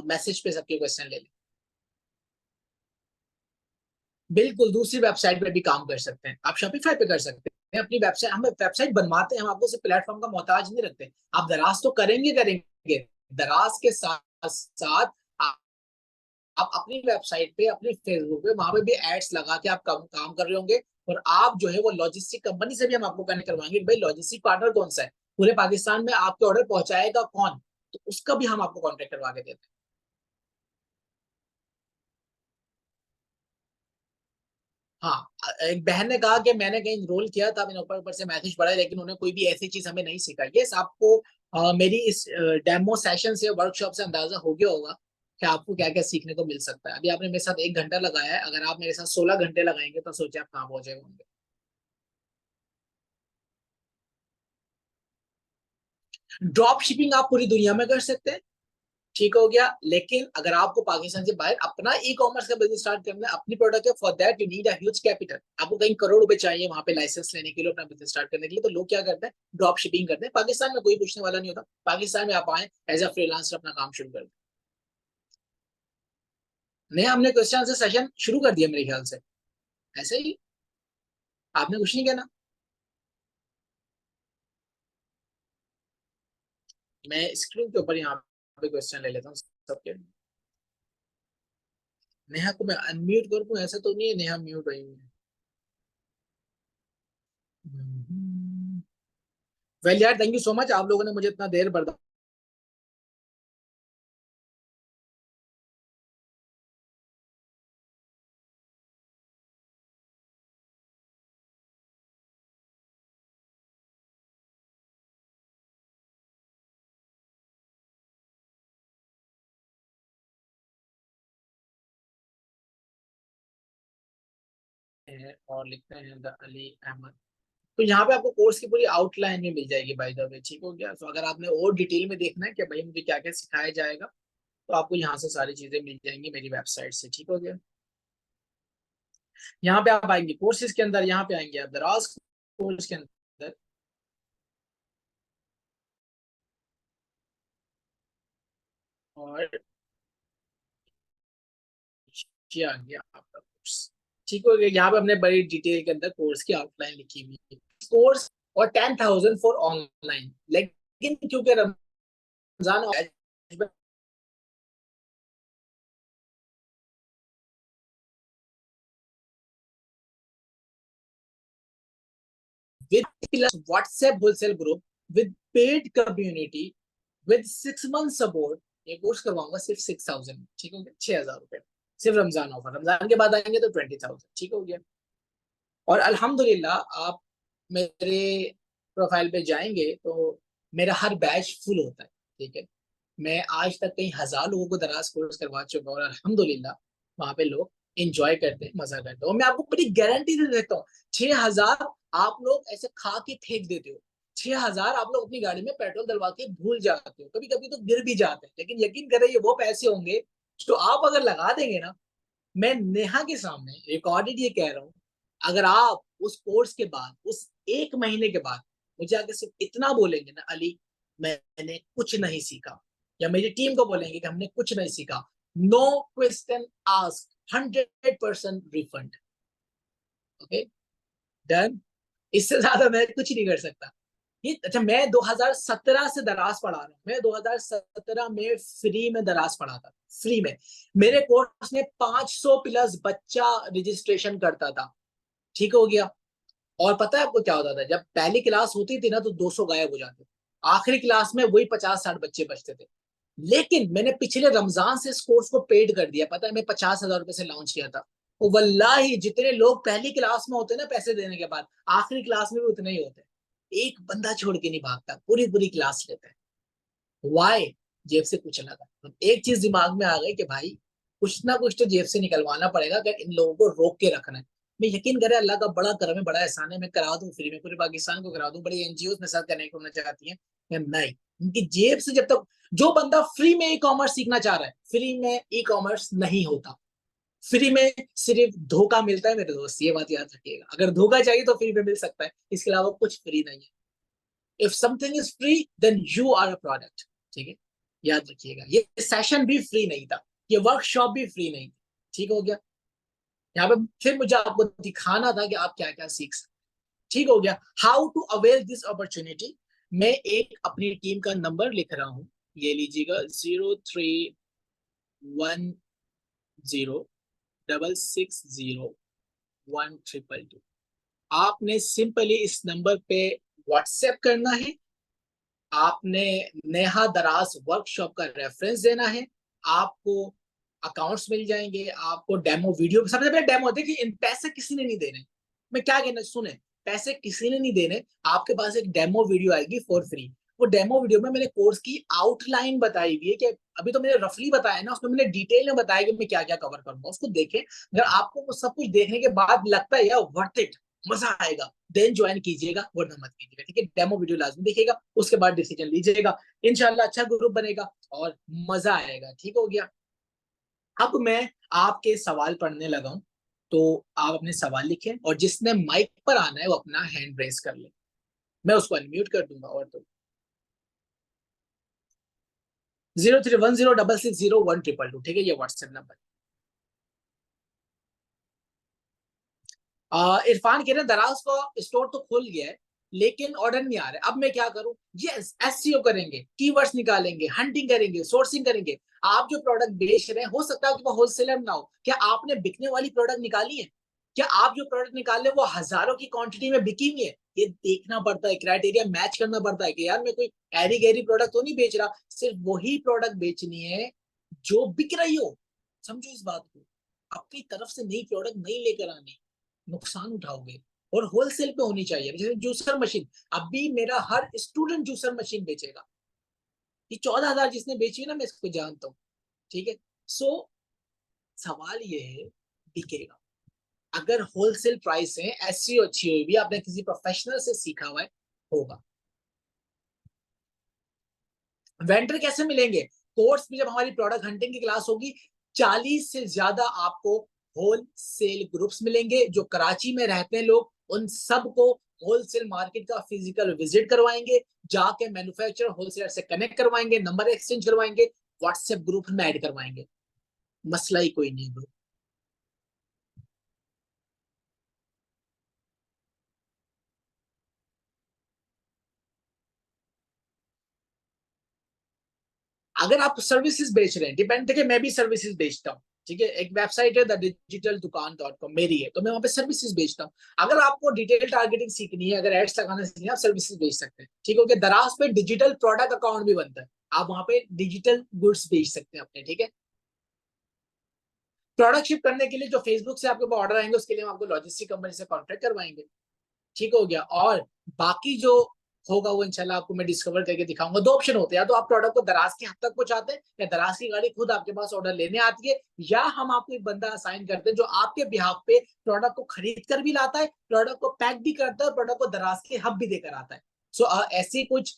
Speaker 2: मैसेज पे सबके क्वेश्चन ले लें। बिल्कुल, दूसरी वेबसाइट पे भी काम कर सकते हैं, आप शॉपिफाई पे कर सकते हैं। अपनी वेबसाइट, हम वेबसाइट बनवाते हैं, हम आपको सिर्फ प्लेटफॉर्म का मोहताज नहीं रखते। आप दराज तो करेंगे करेंगे, दराज के साथ साथ आप अपनी वेबसाइट पे, अपनी फेसबुक पे, वहां पे भी एड्स लगा के आप काम कर रहे होंगे। और आप जो है वो लॉजिस्टिक कंपनी से भी हम आपको कनेक्ट करवाएंगे, भाई लॉजिस्टिक पार्टनर कौन सा है, पूरे पाकिस्तान में आपके ऑर्डर पहुंचाएगा कौन, तो उसका भी हम आपको कॉन्टेक्ट करवा के देते हैं। हाँ, एक बहन ने कहा कि मैंने कहीं रोल किया था, मैंने ऊपर ऊपर से मैसेज पढ़ा, लेकिन उन्होंने कोई भी ऐसी चीज हमें नहीं सिखाई। यस, आपको मेरी इस डेमो सेशन से, वर्कशॉप से अंदाजा हो गया होगा कि आपको क्या क्या सीखने को मिल सकता है। अभी आपने मेरे साथ 1 घंटा लगाया है, अगर आप मेरे साथ 16 घंटे लगाएंगे तो सोचिए आप कहाँ पहुंचे होंगे। ड्रॉप शिपिंग आप पूरी दुनिया में कर सकते हैं। ठीक हो गया। लेकिन अगर आपको पाकिस्तान से बाहर अपना ई कॉमर्स का बिजनेस स्टार्ट करना है, अपनी प्रोडक्ट है, for that you need a huge capital. आपको कहीं करोड़ रुपए चाहिए वहां पे लाइसेंस लेने के लिए, अपना बिजनेस स्टार्ट करने के लिए। तो लोग क्या करते हैं, ड्रॉप शिपिंग करते हैं। पाकिस्तान में कोई पूछने वाला नहीं होता, पाकिस्तान में आप आए एज अ फ्रीलांसर अपना काम शुरू कर दें। नहीं, हमने क्वेश्चन आंसर सेशन शुरू कर दिया मेरे ख्याल से, ऐसे ही। आपने कुछ नहीं कहना। मैं स्क्रीन के ऊपर यहाँ पे क्वेश्चन ले लेता हूँ सबके। नेहा को मैं अनम्यूट कर दूं, ऐसा तो नहीं है नेहा म्यूट रही है। वेल यार, थैंक यू सो मच, आप लोगों ने मुझे इतना देर बर्दाश्त है। और लिखते हैं द अली अहमद। तो यहाँ पे आपको कोर्स की पूरी आउटलाइन भी मिल जाएगी बाय द वे। ठीक हो गया। तो अगर आपने और डिटेल में देखना है कि भाई मुझे क्या क्या सिखाया जाएगा, तो आपको यहाँ से सारी चीजें मिल जाएंगी मेरी वेबसाइट से। ठीक हो गया। यहाँ पे आप आएंगे कोर्सेज के अंदर, यहाँ पे आएंगे आप दराज कोर्स के अंदर, और ये आ गया आपका कोर्स। ठीक हो गया। यहाँ पे हमने बड़ी डिटेल के अंदर कोर्स की आउटलाइन लिखी हुई है, कोर्स। और 10,000 फॉर ऑनलाइन। लेकिन क्योंकि Ramzan with plus WhatsApp wholesale group with paid community with 6 month support, ये कोर्स करवाऊंगा सिर्फ 6,000। ठीक है, 6,000 रुपए। सिर्फ रमजान ऑफर, रमजान के बाद आएंगे तो 20,000, ठीक हो गया। और अल्हम्दुलिल्लाह आप मेरे प्रोफाइल पे जाएंगे तो मेरा हर बैच फुल होता है, ठीक है। मैं आज तक कई हजार लोगों को दराज कोर्स करवा चुका हूँ और अल्हम्दुलिल्लाह वहां पे लोग एंजॉय करते हैं, मजा करते हैं। और मैं आपको बड़ी गारंटी दे देता हूँ, 6,000 आप लोग ऐसे खा के फेंक देते हो, 6,000 आप लोग अपनी गाड़ी में पेट्रोल डलवा के भूल जाते हो, कभी कभी तो गिर भी जाते हैं, लेकिन यकीन करें ये वो पैसे होंगे जो आप अगर लगा देंगे ना, मैं नेहा के सामने रिकॉर्डेड ये कह रहा हूँ, अगर आप उस कोर्स के बाद, उस एक महीने के बाद मुझे आगे सिर्फ इतना बोलेंगे ना, अली मैंने कुछ नहीं सीखा, या मेरी टीम को बोलेंगे कि हमने कुछ नहीं सीखा, no question ask, 100% refund. Okay, done. इससे ज्यादा मैं कुछ नहीं कर सकता। ये अच्छा, मैं 2017 से दराज पढ़ा रहा हूँ, मैं 2017 में फ्री में दराज पढ़ा था, फ्री में। मेरे कोर्स में 500 प्लस बच्चा रजिस्ट्रेशन करता था, ठीक हो गया। और पता है आपको क्या होता था, जब पहली क्लास होती थी ना तो 200 गायब हो जाते थे, आखिरी क्लास में वही 50-60 बच्चे बचते थे। लेकिन मैंने पिछले रमजान से इस कोर्स को पेड कर दिया, पता है मैं 50,000 रुपए से लॉन्च किया था। वो वल्लाही जितने लोग पहली क्लास में होते हैं ना पैसे देने के बाद, आखिरी क्लास में भी उतने ही होते हैं, एक बंदा छोड़ के नहीं भागता, पूरी पूरी क्लास लेते हैं। वाई? जेब से कुछ लगा, तो एक चीज दिमाग में आ गई कि भाई कुछ ना कुछ तो जेब से निकलवाना पड़ेगा अगर इन लोगों को रोक के रखना है। मैं यकीन करे अल्लाह का बड़ा करम है, बड़ा एहसान है, मैं करा दूं फ्री में, पूरे पाकिस्तान को करा दूं, बड़ी एनजीओ मेरे साथ कनेक्ट होना चाहती हैं, मैं नहीं, उनकी जेब से जब तक, जो बंदा फ्री में ई कॉमर्स सीखना चाह रहा है, फ्री में ई कॉमर्स नहीं होता, फ्री में सिर्फ धोखा मिलता है मेरे दोस्त, ये बात याद रखिएगा। अगर धोखा चाहिए तो फ्री में मिल सकता है, इसके अलावा कुछ फ्री नहीं है। If something is free then you are a product, ठीक है, याद रखिएगा। ये सेशन भी फ्री नहीं था, ये वर्कशॉप भी फ्री नहीं थी, ठीक हो गया। यहाँ पे फिर मुझे आपको दिखाना था कि आप क्या क्या सीख सकते, ठीक हो गया। How to avail this opportunity, मैं एक अपनी टीम का नंबर लिख रहा हूं, ये लीजिएगा, 0310660122। आपने सिंपली इस नंबर पे व्हाट्सएप करना है, आपने नेहा दराज वर्कशॉप का रेफरेंस देना है, आपको अकाउंट्स मिल जाएंगे, आपको डेमो वीडियो, सबसे पहले डेमो देखिए, इन पैसे किसी ने नहीं देने, मैं क्या कहना, सुने, पैसे किसी ने नहीं देने, आपके पास एक डेमो वीडियो आएगी फॉर फ्री। वो डेमो वीडियो में मैंने कोर्स की आउटलाइन बताई हुई है कि अभी तो मैंने रफली बताया ना, उसमें मैंने डिटेल में बताया कि मैं क्या क्या कवर करूंगा, उसको देखें। अगर आपको वो सब कुछ देखने के बाद लगता है यार वर्थ इट, मजा आएगा, देन ज्वाइन कीजिएगा, वरना मत कीजिएगा, ठीक है। डेमो वीडियो लाजमी देखिएगा, उसके बाद डिसीजन लीजिएगा, इंशाल्लाह अच्छा ग्रुप बनेगा और मजा आएगा, ठीक हो गया। अब मैं आपके सवाल पढ़ने लगा हूं, तो आप अपने सवाल लिखें और जिसने माइक पर आना है वो अपना हैंड रेस कर ले, मैं उसको अनम्यूट कर दूंगा। और तो 0310660122, ठीक है, ये व्हाट्सएप नंबर। इरफान कह रहे हैं दराज का स्टोर तो खुल गया है लेकिन ऑर्डर नहीं आ रहे, अब मैं क्या करूं? यस, एसईओ करेंगे, कीवर्ड्स निकालेंगे, हंटिंग करेंगे, सोर्सिंग करेंगे। आप जो प्रोडक्ट बेच रहे हैं हो सकता है कि वो होलसेलर ना हो, क्या आपने बिकने वाली प्रोडक्ट निकाली है? क्या आप जो प्रोडक्ट निकाल रहे हैं वो हजारों की क्वांटिटी में बिकी हुई है? ये देखना पड़ता है, क्राइटेरिया मैच करना पड़ता है कि यार मैं कोई एरी गैरी प्रोडक्ट तो नहीं बेच रहा, सिर्फ वही प्रोडक्ट बेचनी है जो बिक रही हो। समझो इस बात को, अपनी तरफ से नई प्रोडक्ट नहीं लेकर आनी, नुकसान उठाओगे। और होलसेल पे होनी चाहिए, जैसे जूसर मशीन, अभी मेरा हर स्टूडेंट जूसर मशीन बेचेगा, ये 14,000 जिसने बेची है ना, मैं इसको जानता हूँ, ठीक है। सो सवाल ये है, बिकेगा अगर होलसेल प्राइस है, एसईओ अच्छी हुई भी, आपने किसी प्रोफेशनल से सीखा हुआ है, होगा। वेंडर कैसे मिलेंगे? कोर्स में जब हमारी प्रोडक्ट हंटिंग की क्लास होगी, 40 से ज्यादा आपको होल सेल ग्रुप्स मिलेंगे, जो कराची में रहते हैं लोग, उन सबको होलसेल मार्केट का फिजिकल विजिट करवाएंगे, जाके मैन्युफैक्चरर होलसेलर से कनेक्ट करवाएंगे, नंबर एक्सचेंज करवाएंगे, व्हाट्सएप ग्रुप में ऐड करवाएंगे, मसला ही कोई नहीं ब्रो। अगर आप सर्विसेज बेच रहे हैं, डिपेंड, देखिए मैं भी सर्विसेज बेचता हूँ, ठीक है, एक वेबसाइट है द डिजिटल दुकान डॉट कॉम मेरी है, तो मैं वहां पे सर्विसेज बेचता हूँ। अगर आपको डिटेल टारगेटिंग सीखनी है, अगर एड्स लगाना सीखनी है, आप सर्विसेज बेच सकते हैं, ठीक है। okay? दराज पे डिजिटल प्रोडक्ट अकाउंट भी बनता है, आप वहां पे डिजिटल गुड्स बेच सकते हैं अपने, ठीक है। प्रोडक्ट शिप करने के लिए जो फेसबुक से आपके पास ऑर्डर आएंगे उसके लिए हम आपको लॉजिस्टिक कंपनी से कॉन्ट्रैक्ट करवाएंगे। ठीक हो गया। और बाकी जो होगा वो इंशाल्लाह आपको मैं डिस्कवर करके दिखाऊंगा। दो ऑप्शन होते हैं, या तो आप प्रोडक्ट को दराज के हद तक पहुंचाते हैं, या दराज की गाड़ी खुद आपके पास ऑर्डर लेने आती है, या हम आपको एक बंदा असाइन करते हैं जो आपके बिहाफ पे प्रोडक्ट को खरीद कर भी लाता है, प्रोडक्ट को पैक भी करता है, प्रोडक्ट को दराज के हब भी देकर आता है। सो ऐसी कुछ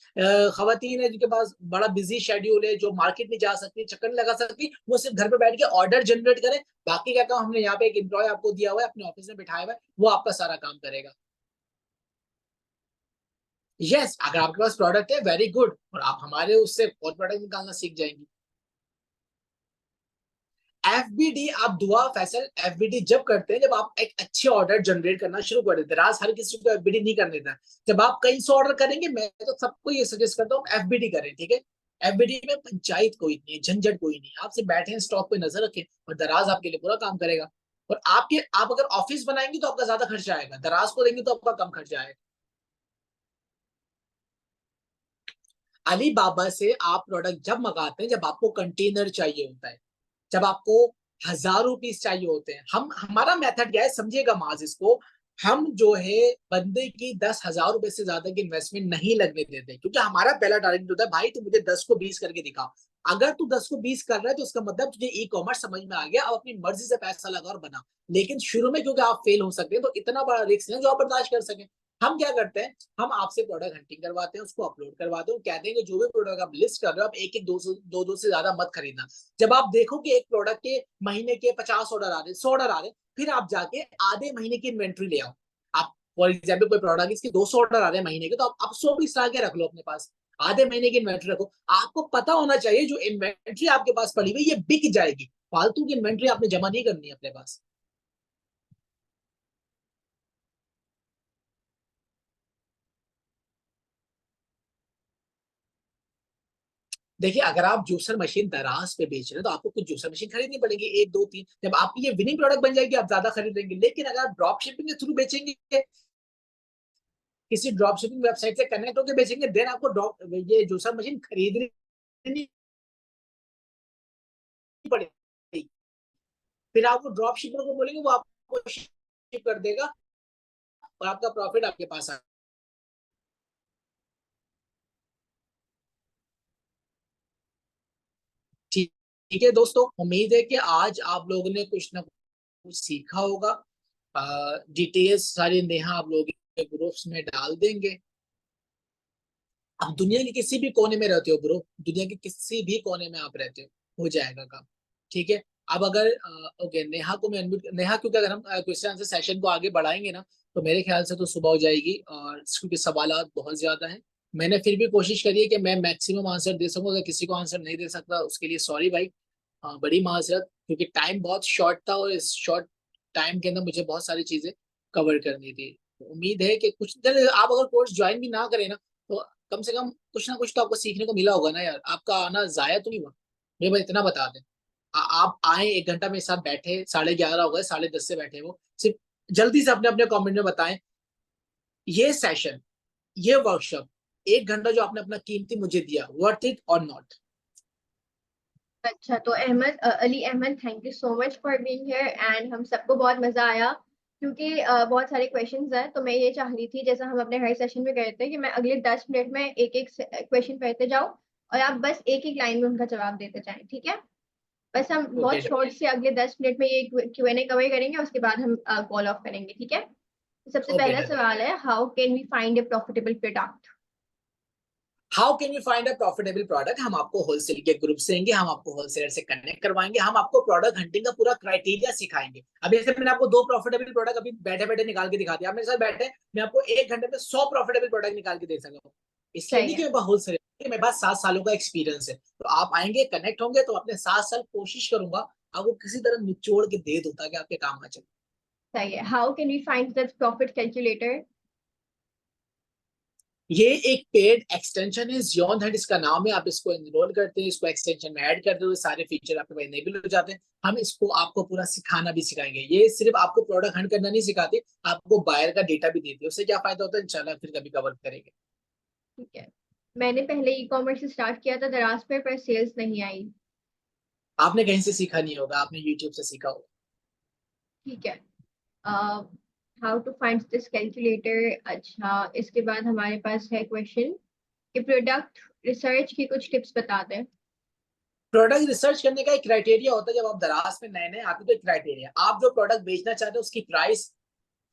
Speaker 2: खवातीन है जिनके पास बड़ा बिजी शेड्यूल है, जो मार्केट नहीं जा सकती, चक्कर नहीं लगा सकती, वो सिर्फ घर पे बैठ के ऑर्डर जनरेट करें। बाकी क्या काम, हमने यहाँ पे एक एम्प्लॉय आपको दिया हुआ है, अपने ऑफिस में बिठाया हुआ है, वो आपका सारा काम करेगा। यस, अगर आपके पास प्रोडक्ट है वेरी गुड, और आप हमारे उससे और प्रोडक्ट निकालना सीख जाएंगी। एफबीडी, आप दुआ फैसल, एफबीडी जब करते हैं जब आप एक अच्छे ऑर्डर जनरेट करना शुरू कर देते हैं। राज हर किसी को एफबीडी नहीं करने देता। जब आप कई सौ ऑर्डर करेंगे, मैं तो सबको ये सजेस्ट करता हूँ एफबीडी करें, ठीक है। एफबीडी में पंचायत कोई नहीं है, झंझट कोई नहीं है, आपसे बैठे हैं, स्टॉक पे नजर रखें, और दराज आपके लिए पूरा काम करेगा। और आप अगर ऑफिस बनाएंगे तो आपका ज्यादा खर्चा आएगा, दराज को देंगे तो आपका कम खर्चा आएगा। अली बाबा से आप प्रोडक्ट जब मंगाते हैं जब आपको कंटेनर चाहिए होता है, जब आपको हजारों पीस चाहिए होते हैं, हम हमारा मेथड क्या है समझिएगा माज इसको। हम जो है बंदे की 10,000 रुपए से ज्यादा की इन्वेस्टमेंट नहीं लगने देते, क्योंकि हमारा पहला टारगेट होता है भाई तू मुझे 10 को 20 करके दिखा। अगर तू 10 को 20 कर रहा है तो उसका मतलब तुझे ई कॉमर्स समझ में आ गया, अब अपनी मर्जी से पैसा लगा और बना। लेकिन शुरू में क्योंकि आप फेल हो सकते हैं, तो इतना बड़ा रिस्क है जो आप बर्दाश्त कर सके। हम क्या करते हैं, हम आपसे प्रोडक्ट हंटिंग करवाते हैं, उसको अपलोड करवाते हैं, कहते हैं कि जो भी प्रोडक्ट आप लिस्ट कर रहे हो आप एक एक दो से ज्यादा मत खरीदना। जब आप देखो कि एक प्रोडक्ट के महीने के 50 ऑर्डर आ रहे, 100 ऑर्डर आ रहे, फिर आप जाके आधे महीने की इन्वेंट्री ले आओ। आप फॉर एग्जाम्पल कोई प्रोडक्ट इसके 200 ऑर्डर आ रहे हैं महीने के, तो आप 100 पीस ला के रख लो अपने पास, आधे महीने की इन्वेंट्री रखो। आपको पता होना चाहिए जो इन्वेंट्री आपके पास पड़ी हुई ये बिक जाएगी, फालतू की इन्वेंट्री आपने जमा नहीं करनी है अपने पास। देखिए, अगर आप जूसर मशीन दराज पे बेच रहे हैं तो आपको कुछ जूसर मशीन खरीदनी पड़ेगी, एक दो तीन। जब आपकी ये विनिंग प्रोडक्ट बन जाएगी आप ज्यादा खरीदेंगे। लेकिन अगर आप ड्रॉप शिपिंग के थ्रू बेचेंगे, किसी ड्रॉप शिपिंग वेबसाइट से कनेक्ट होकर बेचेंगे, देन आपको ड्रॉप ये जूसर मशीन खरीदनी नहीं पड़ेगी। फिर आप वो ड्रॉप शिपर को बोलेंगे, वो आपको शिप कर देगा और आपका प्रॉफिट आपके पास आ। ठीक ठीक है दोस्तों, उम्मीद है कि आज आप लोगों ने कुछ ना कुछ सीखा होगा। डिटेल्स सारी नेहा आप लोगों के ग्रुप्स में डाल देंगे। आप दुनिया के किसी भी कोने में रहते हो ब्रो, दुनिया के किसी भी कोने में आप रहते हो जाएगा काम। ठीक है। अब अगर ओके, नेहा को मैं अनम्यूट, नेहा क्योंकि अगर हम क्वेश्चन आंसर सेशन को आगे बढ़ाएंगे ना, तो मेरे ख्याल से तो सुबह हो जाएगी, और क्योंकि सवालात बहुत ज्यादा हैं। मैंने फिर भी कोशिश करी है कि मैं मैक्सिमम आंसर दे सकूं, अगर किसी को आंसर नहीं दे सकता उसके लिए सॉरी भाई। बड़ी माजरत, क्योंकि टाइम बहुत शॉर्ट था, और इस शॉर्ट टाइम के अंदर मुझे बहुत सारी चीजें कवर करनी थी। तो उम्मीद है कि कुछ देर आप अगर कोर्स ज्वाइन भी ना करें ना, तो कम से कम कुछ ना कुछ तो आपको सीखने को मिला होगा ना यार, आपका आना जाया तो नहीं हुआ। ये बस इतना बता दें। आप आए, 1 घंटा मेरे साथ बैठे, 11:30 हो गए, 10:30 से बैठे वो सिर्फ। जल्दी से अपने अपने कमेंट में बताएं, ये सेशन, ये वर्कशॉप, 1 घंटा जो आपने अपना कीमती मुझे दिया, वर्थ इट और नॉट।
Speaker 1: अच्छा, तो Ali Ahmed, thank you so much for being here, and हम सबको बहुत मजा आया, क्योंकि बहुत सारे क्वेश्चंस हैं। तो मैं ये चाह रही थी, जैसा हम अपने हर सेशन में करते हैं, कि मैं अगले 10 मिनट में एक एक क्वेश्चन करते जाऊं, और आप बस एक एक लाइन में उनका जवाब देते जाएं, ठीक है। बस हम
Speaker 2: ओके
Speaker 1: बहुत शॉर्ट से अगले 10 मिनट में ये Q&A कवर करेंगे, उसके बाद हम कॉल ऑफ करेंगे, ठीक है। तो सबसे
Speaker 2: ओके
Speaker 1: पहला
Speaker 2: डन।
Speaker 1: सवाल है, how can we find a profitable product.
Speaker 2: How can you find a profitable product, हम आपको होलसेल के ग्रुप से देंगे, हम आपको होलसेलर से कनेक्ट करवाएंगे, हम आपको प्रोडक्ट हंटिंग का पूरा क्राइटेरिया सिखाएंगे। अभी जैसे मैंने आपको 2 प्रॉफिटेबल प्रोडक्ट अभी बैठे बैठे निकाल के दिखा दिया, आप मेरे साथ बैठे, मैं आपको 1 घंटे में 100 प्रॉफिटेबल प्रोडक्ट निकाल के दे सकता हूँ। इसलिए
Speaker 1: सही
Speaker 2: नहीं कि
Speaker 1: है।
Speaker 2: मैं होलसेल, मेरे पास 7 सालों का एक्सपीरियंस है। तो आप आएंगे, कनेक्ट होंगे, तो अपने 7 साल कोशिश करूंगा आपको किसी तरह निचोड़ के दे दूं ताकि आपके काम आ जाए।
Speaker 1: सही है। How can we find the profit calculator.
Speaker 2: ये एक पेड एक्सटेंशन है, जियोन हंट इसका नाम है। आप इसको इनरोल करते हैं, इसको एक्सटेंशन में ऐड करते हुए सारे फीचर आपके पास इनेबल हो जाते हैं। हम इसको आपको पूरा सिखाना भी सिखाएंगे। ये सिर्फ आपको प्रोडक्ट हंट करना नहीं सिखाते, आपको बायर का डेटा भी देते हैं। उससे क्या फायदा होता है इंशाल्लाह फिर कभी कवर करेंगे।
Speaker 1: ठीक है। मैंने पहले ई कॉमर्स स्टार्ट किया था दराज पे, पर सेल्स नहीं आई।
Speaker 2: आपने कहीं से सीखा नहीं होगा, आपने यूट्यूब से सीखा होगा।
Speaker 1: ठीक है। How to find this calculator. अच्छा, इसके बाद हमारे पास है क्वेश्चन कि प्रोडक्ट रिसर्च की कुछ टिप्स बता दें।
Speaker 2: प्रोडक्ट रिसर्च करने का एक क्राइटेरिया होता है, जब आप दराज में नए नए आते हो तो एक क्राइटेरिया, आप जो प्रोडक्ट बेचना चाहते हो उसकी प्राइस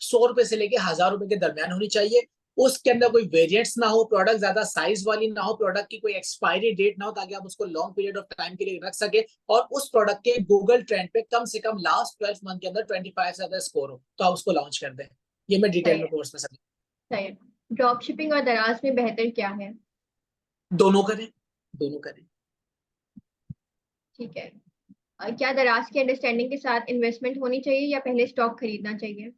Speaker 2: 100 रुपए से लेके 1000 रुपए के दरमियान होनी चाहिए। उसके अंदर कोई वेरिएंट्स ना हो, प्रोडक्ट ज्यादा साइज वाली ना हो, प्रोडक्ट की कोई एक्सपायरी डेट ना हो, ताकि आप उसको लॉन्ग पीरियड ऑफ टाइम के लिए रख सके, और उस प्रोडक्ट के गूगल ट्रेंड पे कम से कम लास्ट 12 मंथ के अंदर 25 से ज्यादा स्कोर हो, तो आप उसको लॉन्च कर दें। ये मैं
Speaker 1: सही
Speaker 2: डिटेल में
Speaker 1: है।
Speaker 2: कोर्स में समझ।
Speaker 1: सही है। ड्रॉप शिपिंग और दराज में बेहतर क्या है।
Speaker 2: दोनों करें, दोनों करें।
Speaker 1: ठीक है। क्या दराज की अंडरस्टैंडिंग के साथ इन्वेस्टमेंट होनी चाहिए या पहले स्टॉक खरीदना चाहिए।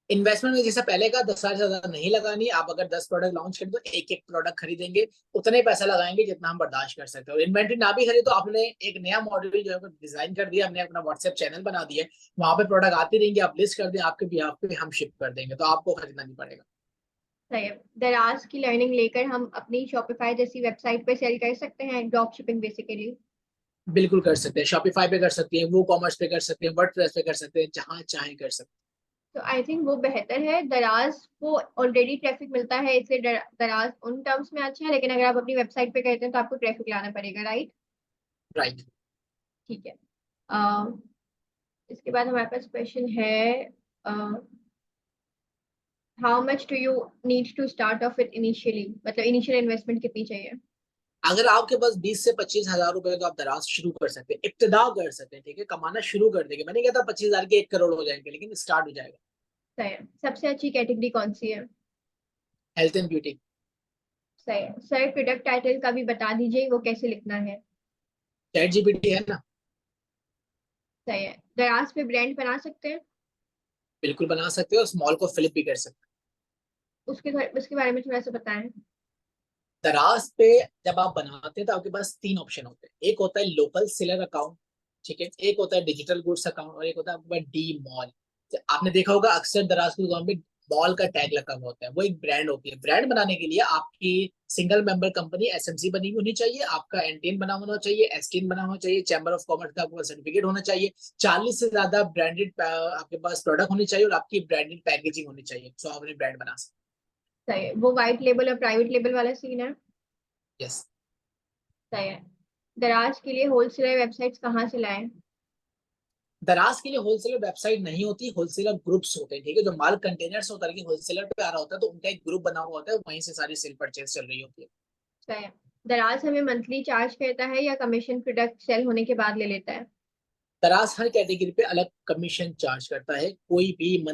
Speaker 2: इन्वेस्टमेंट में जैसे पहले का 10,000 से ज्यादा नहीं लगानी। आप अगर 10 प्रोडक्ट लॉन्च करें तो एक एक प्रोडक्ट खरीदेंगे, उतना ही पैसा लगाएंगे जितना हम बर्दाश्त कर सकते हैं। और इन्वेंट्री ना भी खरीदे तो आपने एक नया मॉडल जो है डिजाइन कर दिया, हमने अपना व्हाट्सएप चैनल बना दिया है, वहां पे प्रोडक्ट आती रहेंगे, आप लिस्ट कर दें, आपके बिहाफ पे हम शिप कर देंगे, तो आपको खरीदना नहीं पड़ेगा।
Speaker 1: सही है। दराज की लर्निंग लेकर हम अपनी शॉपिफाई जैसी वेबसाइट पे सेल कर सकते हैं, ड्रॉप शिपिंग बेसिकली।
Speaker 2: बिल्कुल कर सकते हैं, शॉपिफाई पे कर सकते हैं, वो कॉमर्स पे कर सकते हैं, वर्डप्रेस पे कर सकते हैं, जहां चाहे कर सकते
Speaker 1: तो आई थिंक वो बेहतर है। दराज को ऑलरेडी ट्रैफिक मिलता है, इसलिए दराज उन टर्म्स में अच्छा है, लेकिन अगर आप अपनी वेबसाइट पे करते हैं तो आपको ट्रैफिक लाना पड़ेगा, राइट।
Speaker 2: हैं। राइट।
Speaker 1: ठीक है। अह, इसके बाद हमारे पास क्वेश्चन है, how much do you need to start off with initially, मतलब इनिशियल इन्वेस्टमेंट कितनी चाहिए।
Speaker 2: अगर आपके पास 20 से 25 हजार रुपए है तो आप दराज शुरू कर सकते हैं, इब्तिदा कर सकते हैं, ठीक है, कमाना शुरू कर देंगे। मैं नहीं कहता 25 हजार के 1 करोड़ हो जाएंगे, लेकिन स्टार्ट हो जाएगा।
Speaker 1: सही है। सबसे अच्छी कैटेगरी कौन सी है।
Speaker 2: Health and beauty.
Speaker 1: सही है। सर प्रोडक्ट टाइटल का भी बता दीजिए, वो कैसे लिखना है।
Speaker 2: चैट जीपीटी है ना।
Speaker 1: सही है। दराज पे ब्रांड बना सकते हैं।
Speaker 2: बिल्कुल बना सकते हो, स्मॉल को फ्लिप भी कर सकते
Speaker 1: उसके बारे में थोड़ा सा बताएं।
Speaker 2: हो। दराज पे जब आप बनाते हैं तो आपके पास 3 ऑप्शन होते हैं। एक होता है लोकल सेलर अकाउंट, ठीक है, एक होता है डिजिटल गुड्स अकाउंट, और एक होता है आपके पास डी मॉल। आपने देखा होगा अक्सर दराज की दुकान पे मॉल का टैग लगा हुआ होता है, वो एक ब्रांड होती है। ब्रांड बनाने के लिए आपकी सिंगल मेंबर कंपनी एसएमसी बनी हुई होनी चाहिए, आपका एनटीएन बना होना चाहिए, एसटीन बना होना चाहिए, चैम्बर ऑफ कॉमर्स का आपका सर्टिफिकेट होना चाहिए, 40 से ज्यादा ब्रांडेड आपके पास प्रोडक्ट होने चाहिए, और आपकी ब्रांडेड पैकेजिंग होनी चाहिए, तो आप अपनी ब्रांड बना सकते
Speaker 1: सही है। वो वाइट लेबल और प्राइवेट लेबल वाला सीन है।
Speaker 2: हैं। यस।
Speaker 1: सही है। दराज के लिए होलसेलर वेबसाइट्स कहाँ से लाएं।
Speaker 2: दराज के लिए होलसेलर वेबसाइट नहीं होती, होलसेलर ग्रुप्स होते हैं, ठीक है, जो माल कंटेनर्स होता है होलसेलर पे आ रहा होता है, तो उनका एक ग्रुप बना हुआ होता है, वहीं से सारी सेल परचेज चल रही होती है।
Speaker 1: सही है। दराज हमें मंथली चार्ज करता है या कमीशन प्रोडक्ट सेल होने के बाद ले लेता है।
Speaker 2: दराज हर कैटेगरी पे अलग कमीशन चार्ज करता है, कोई भी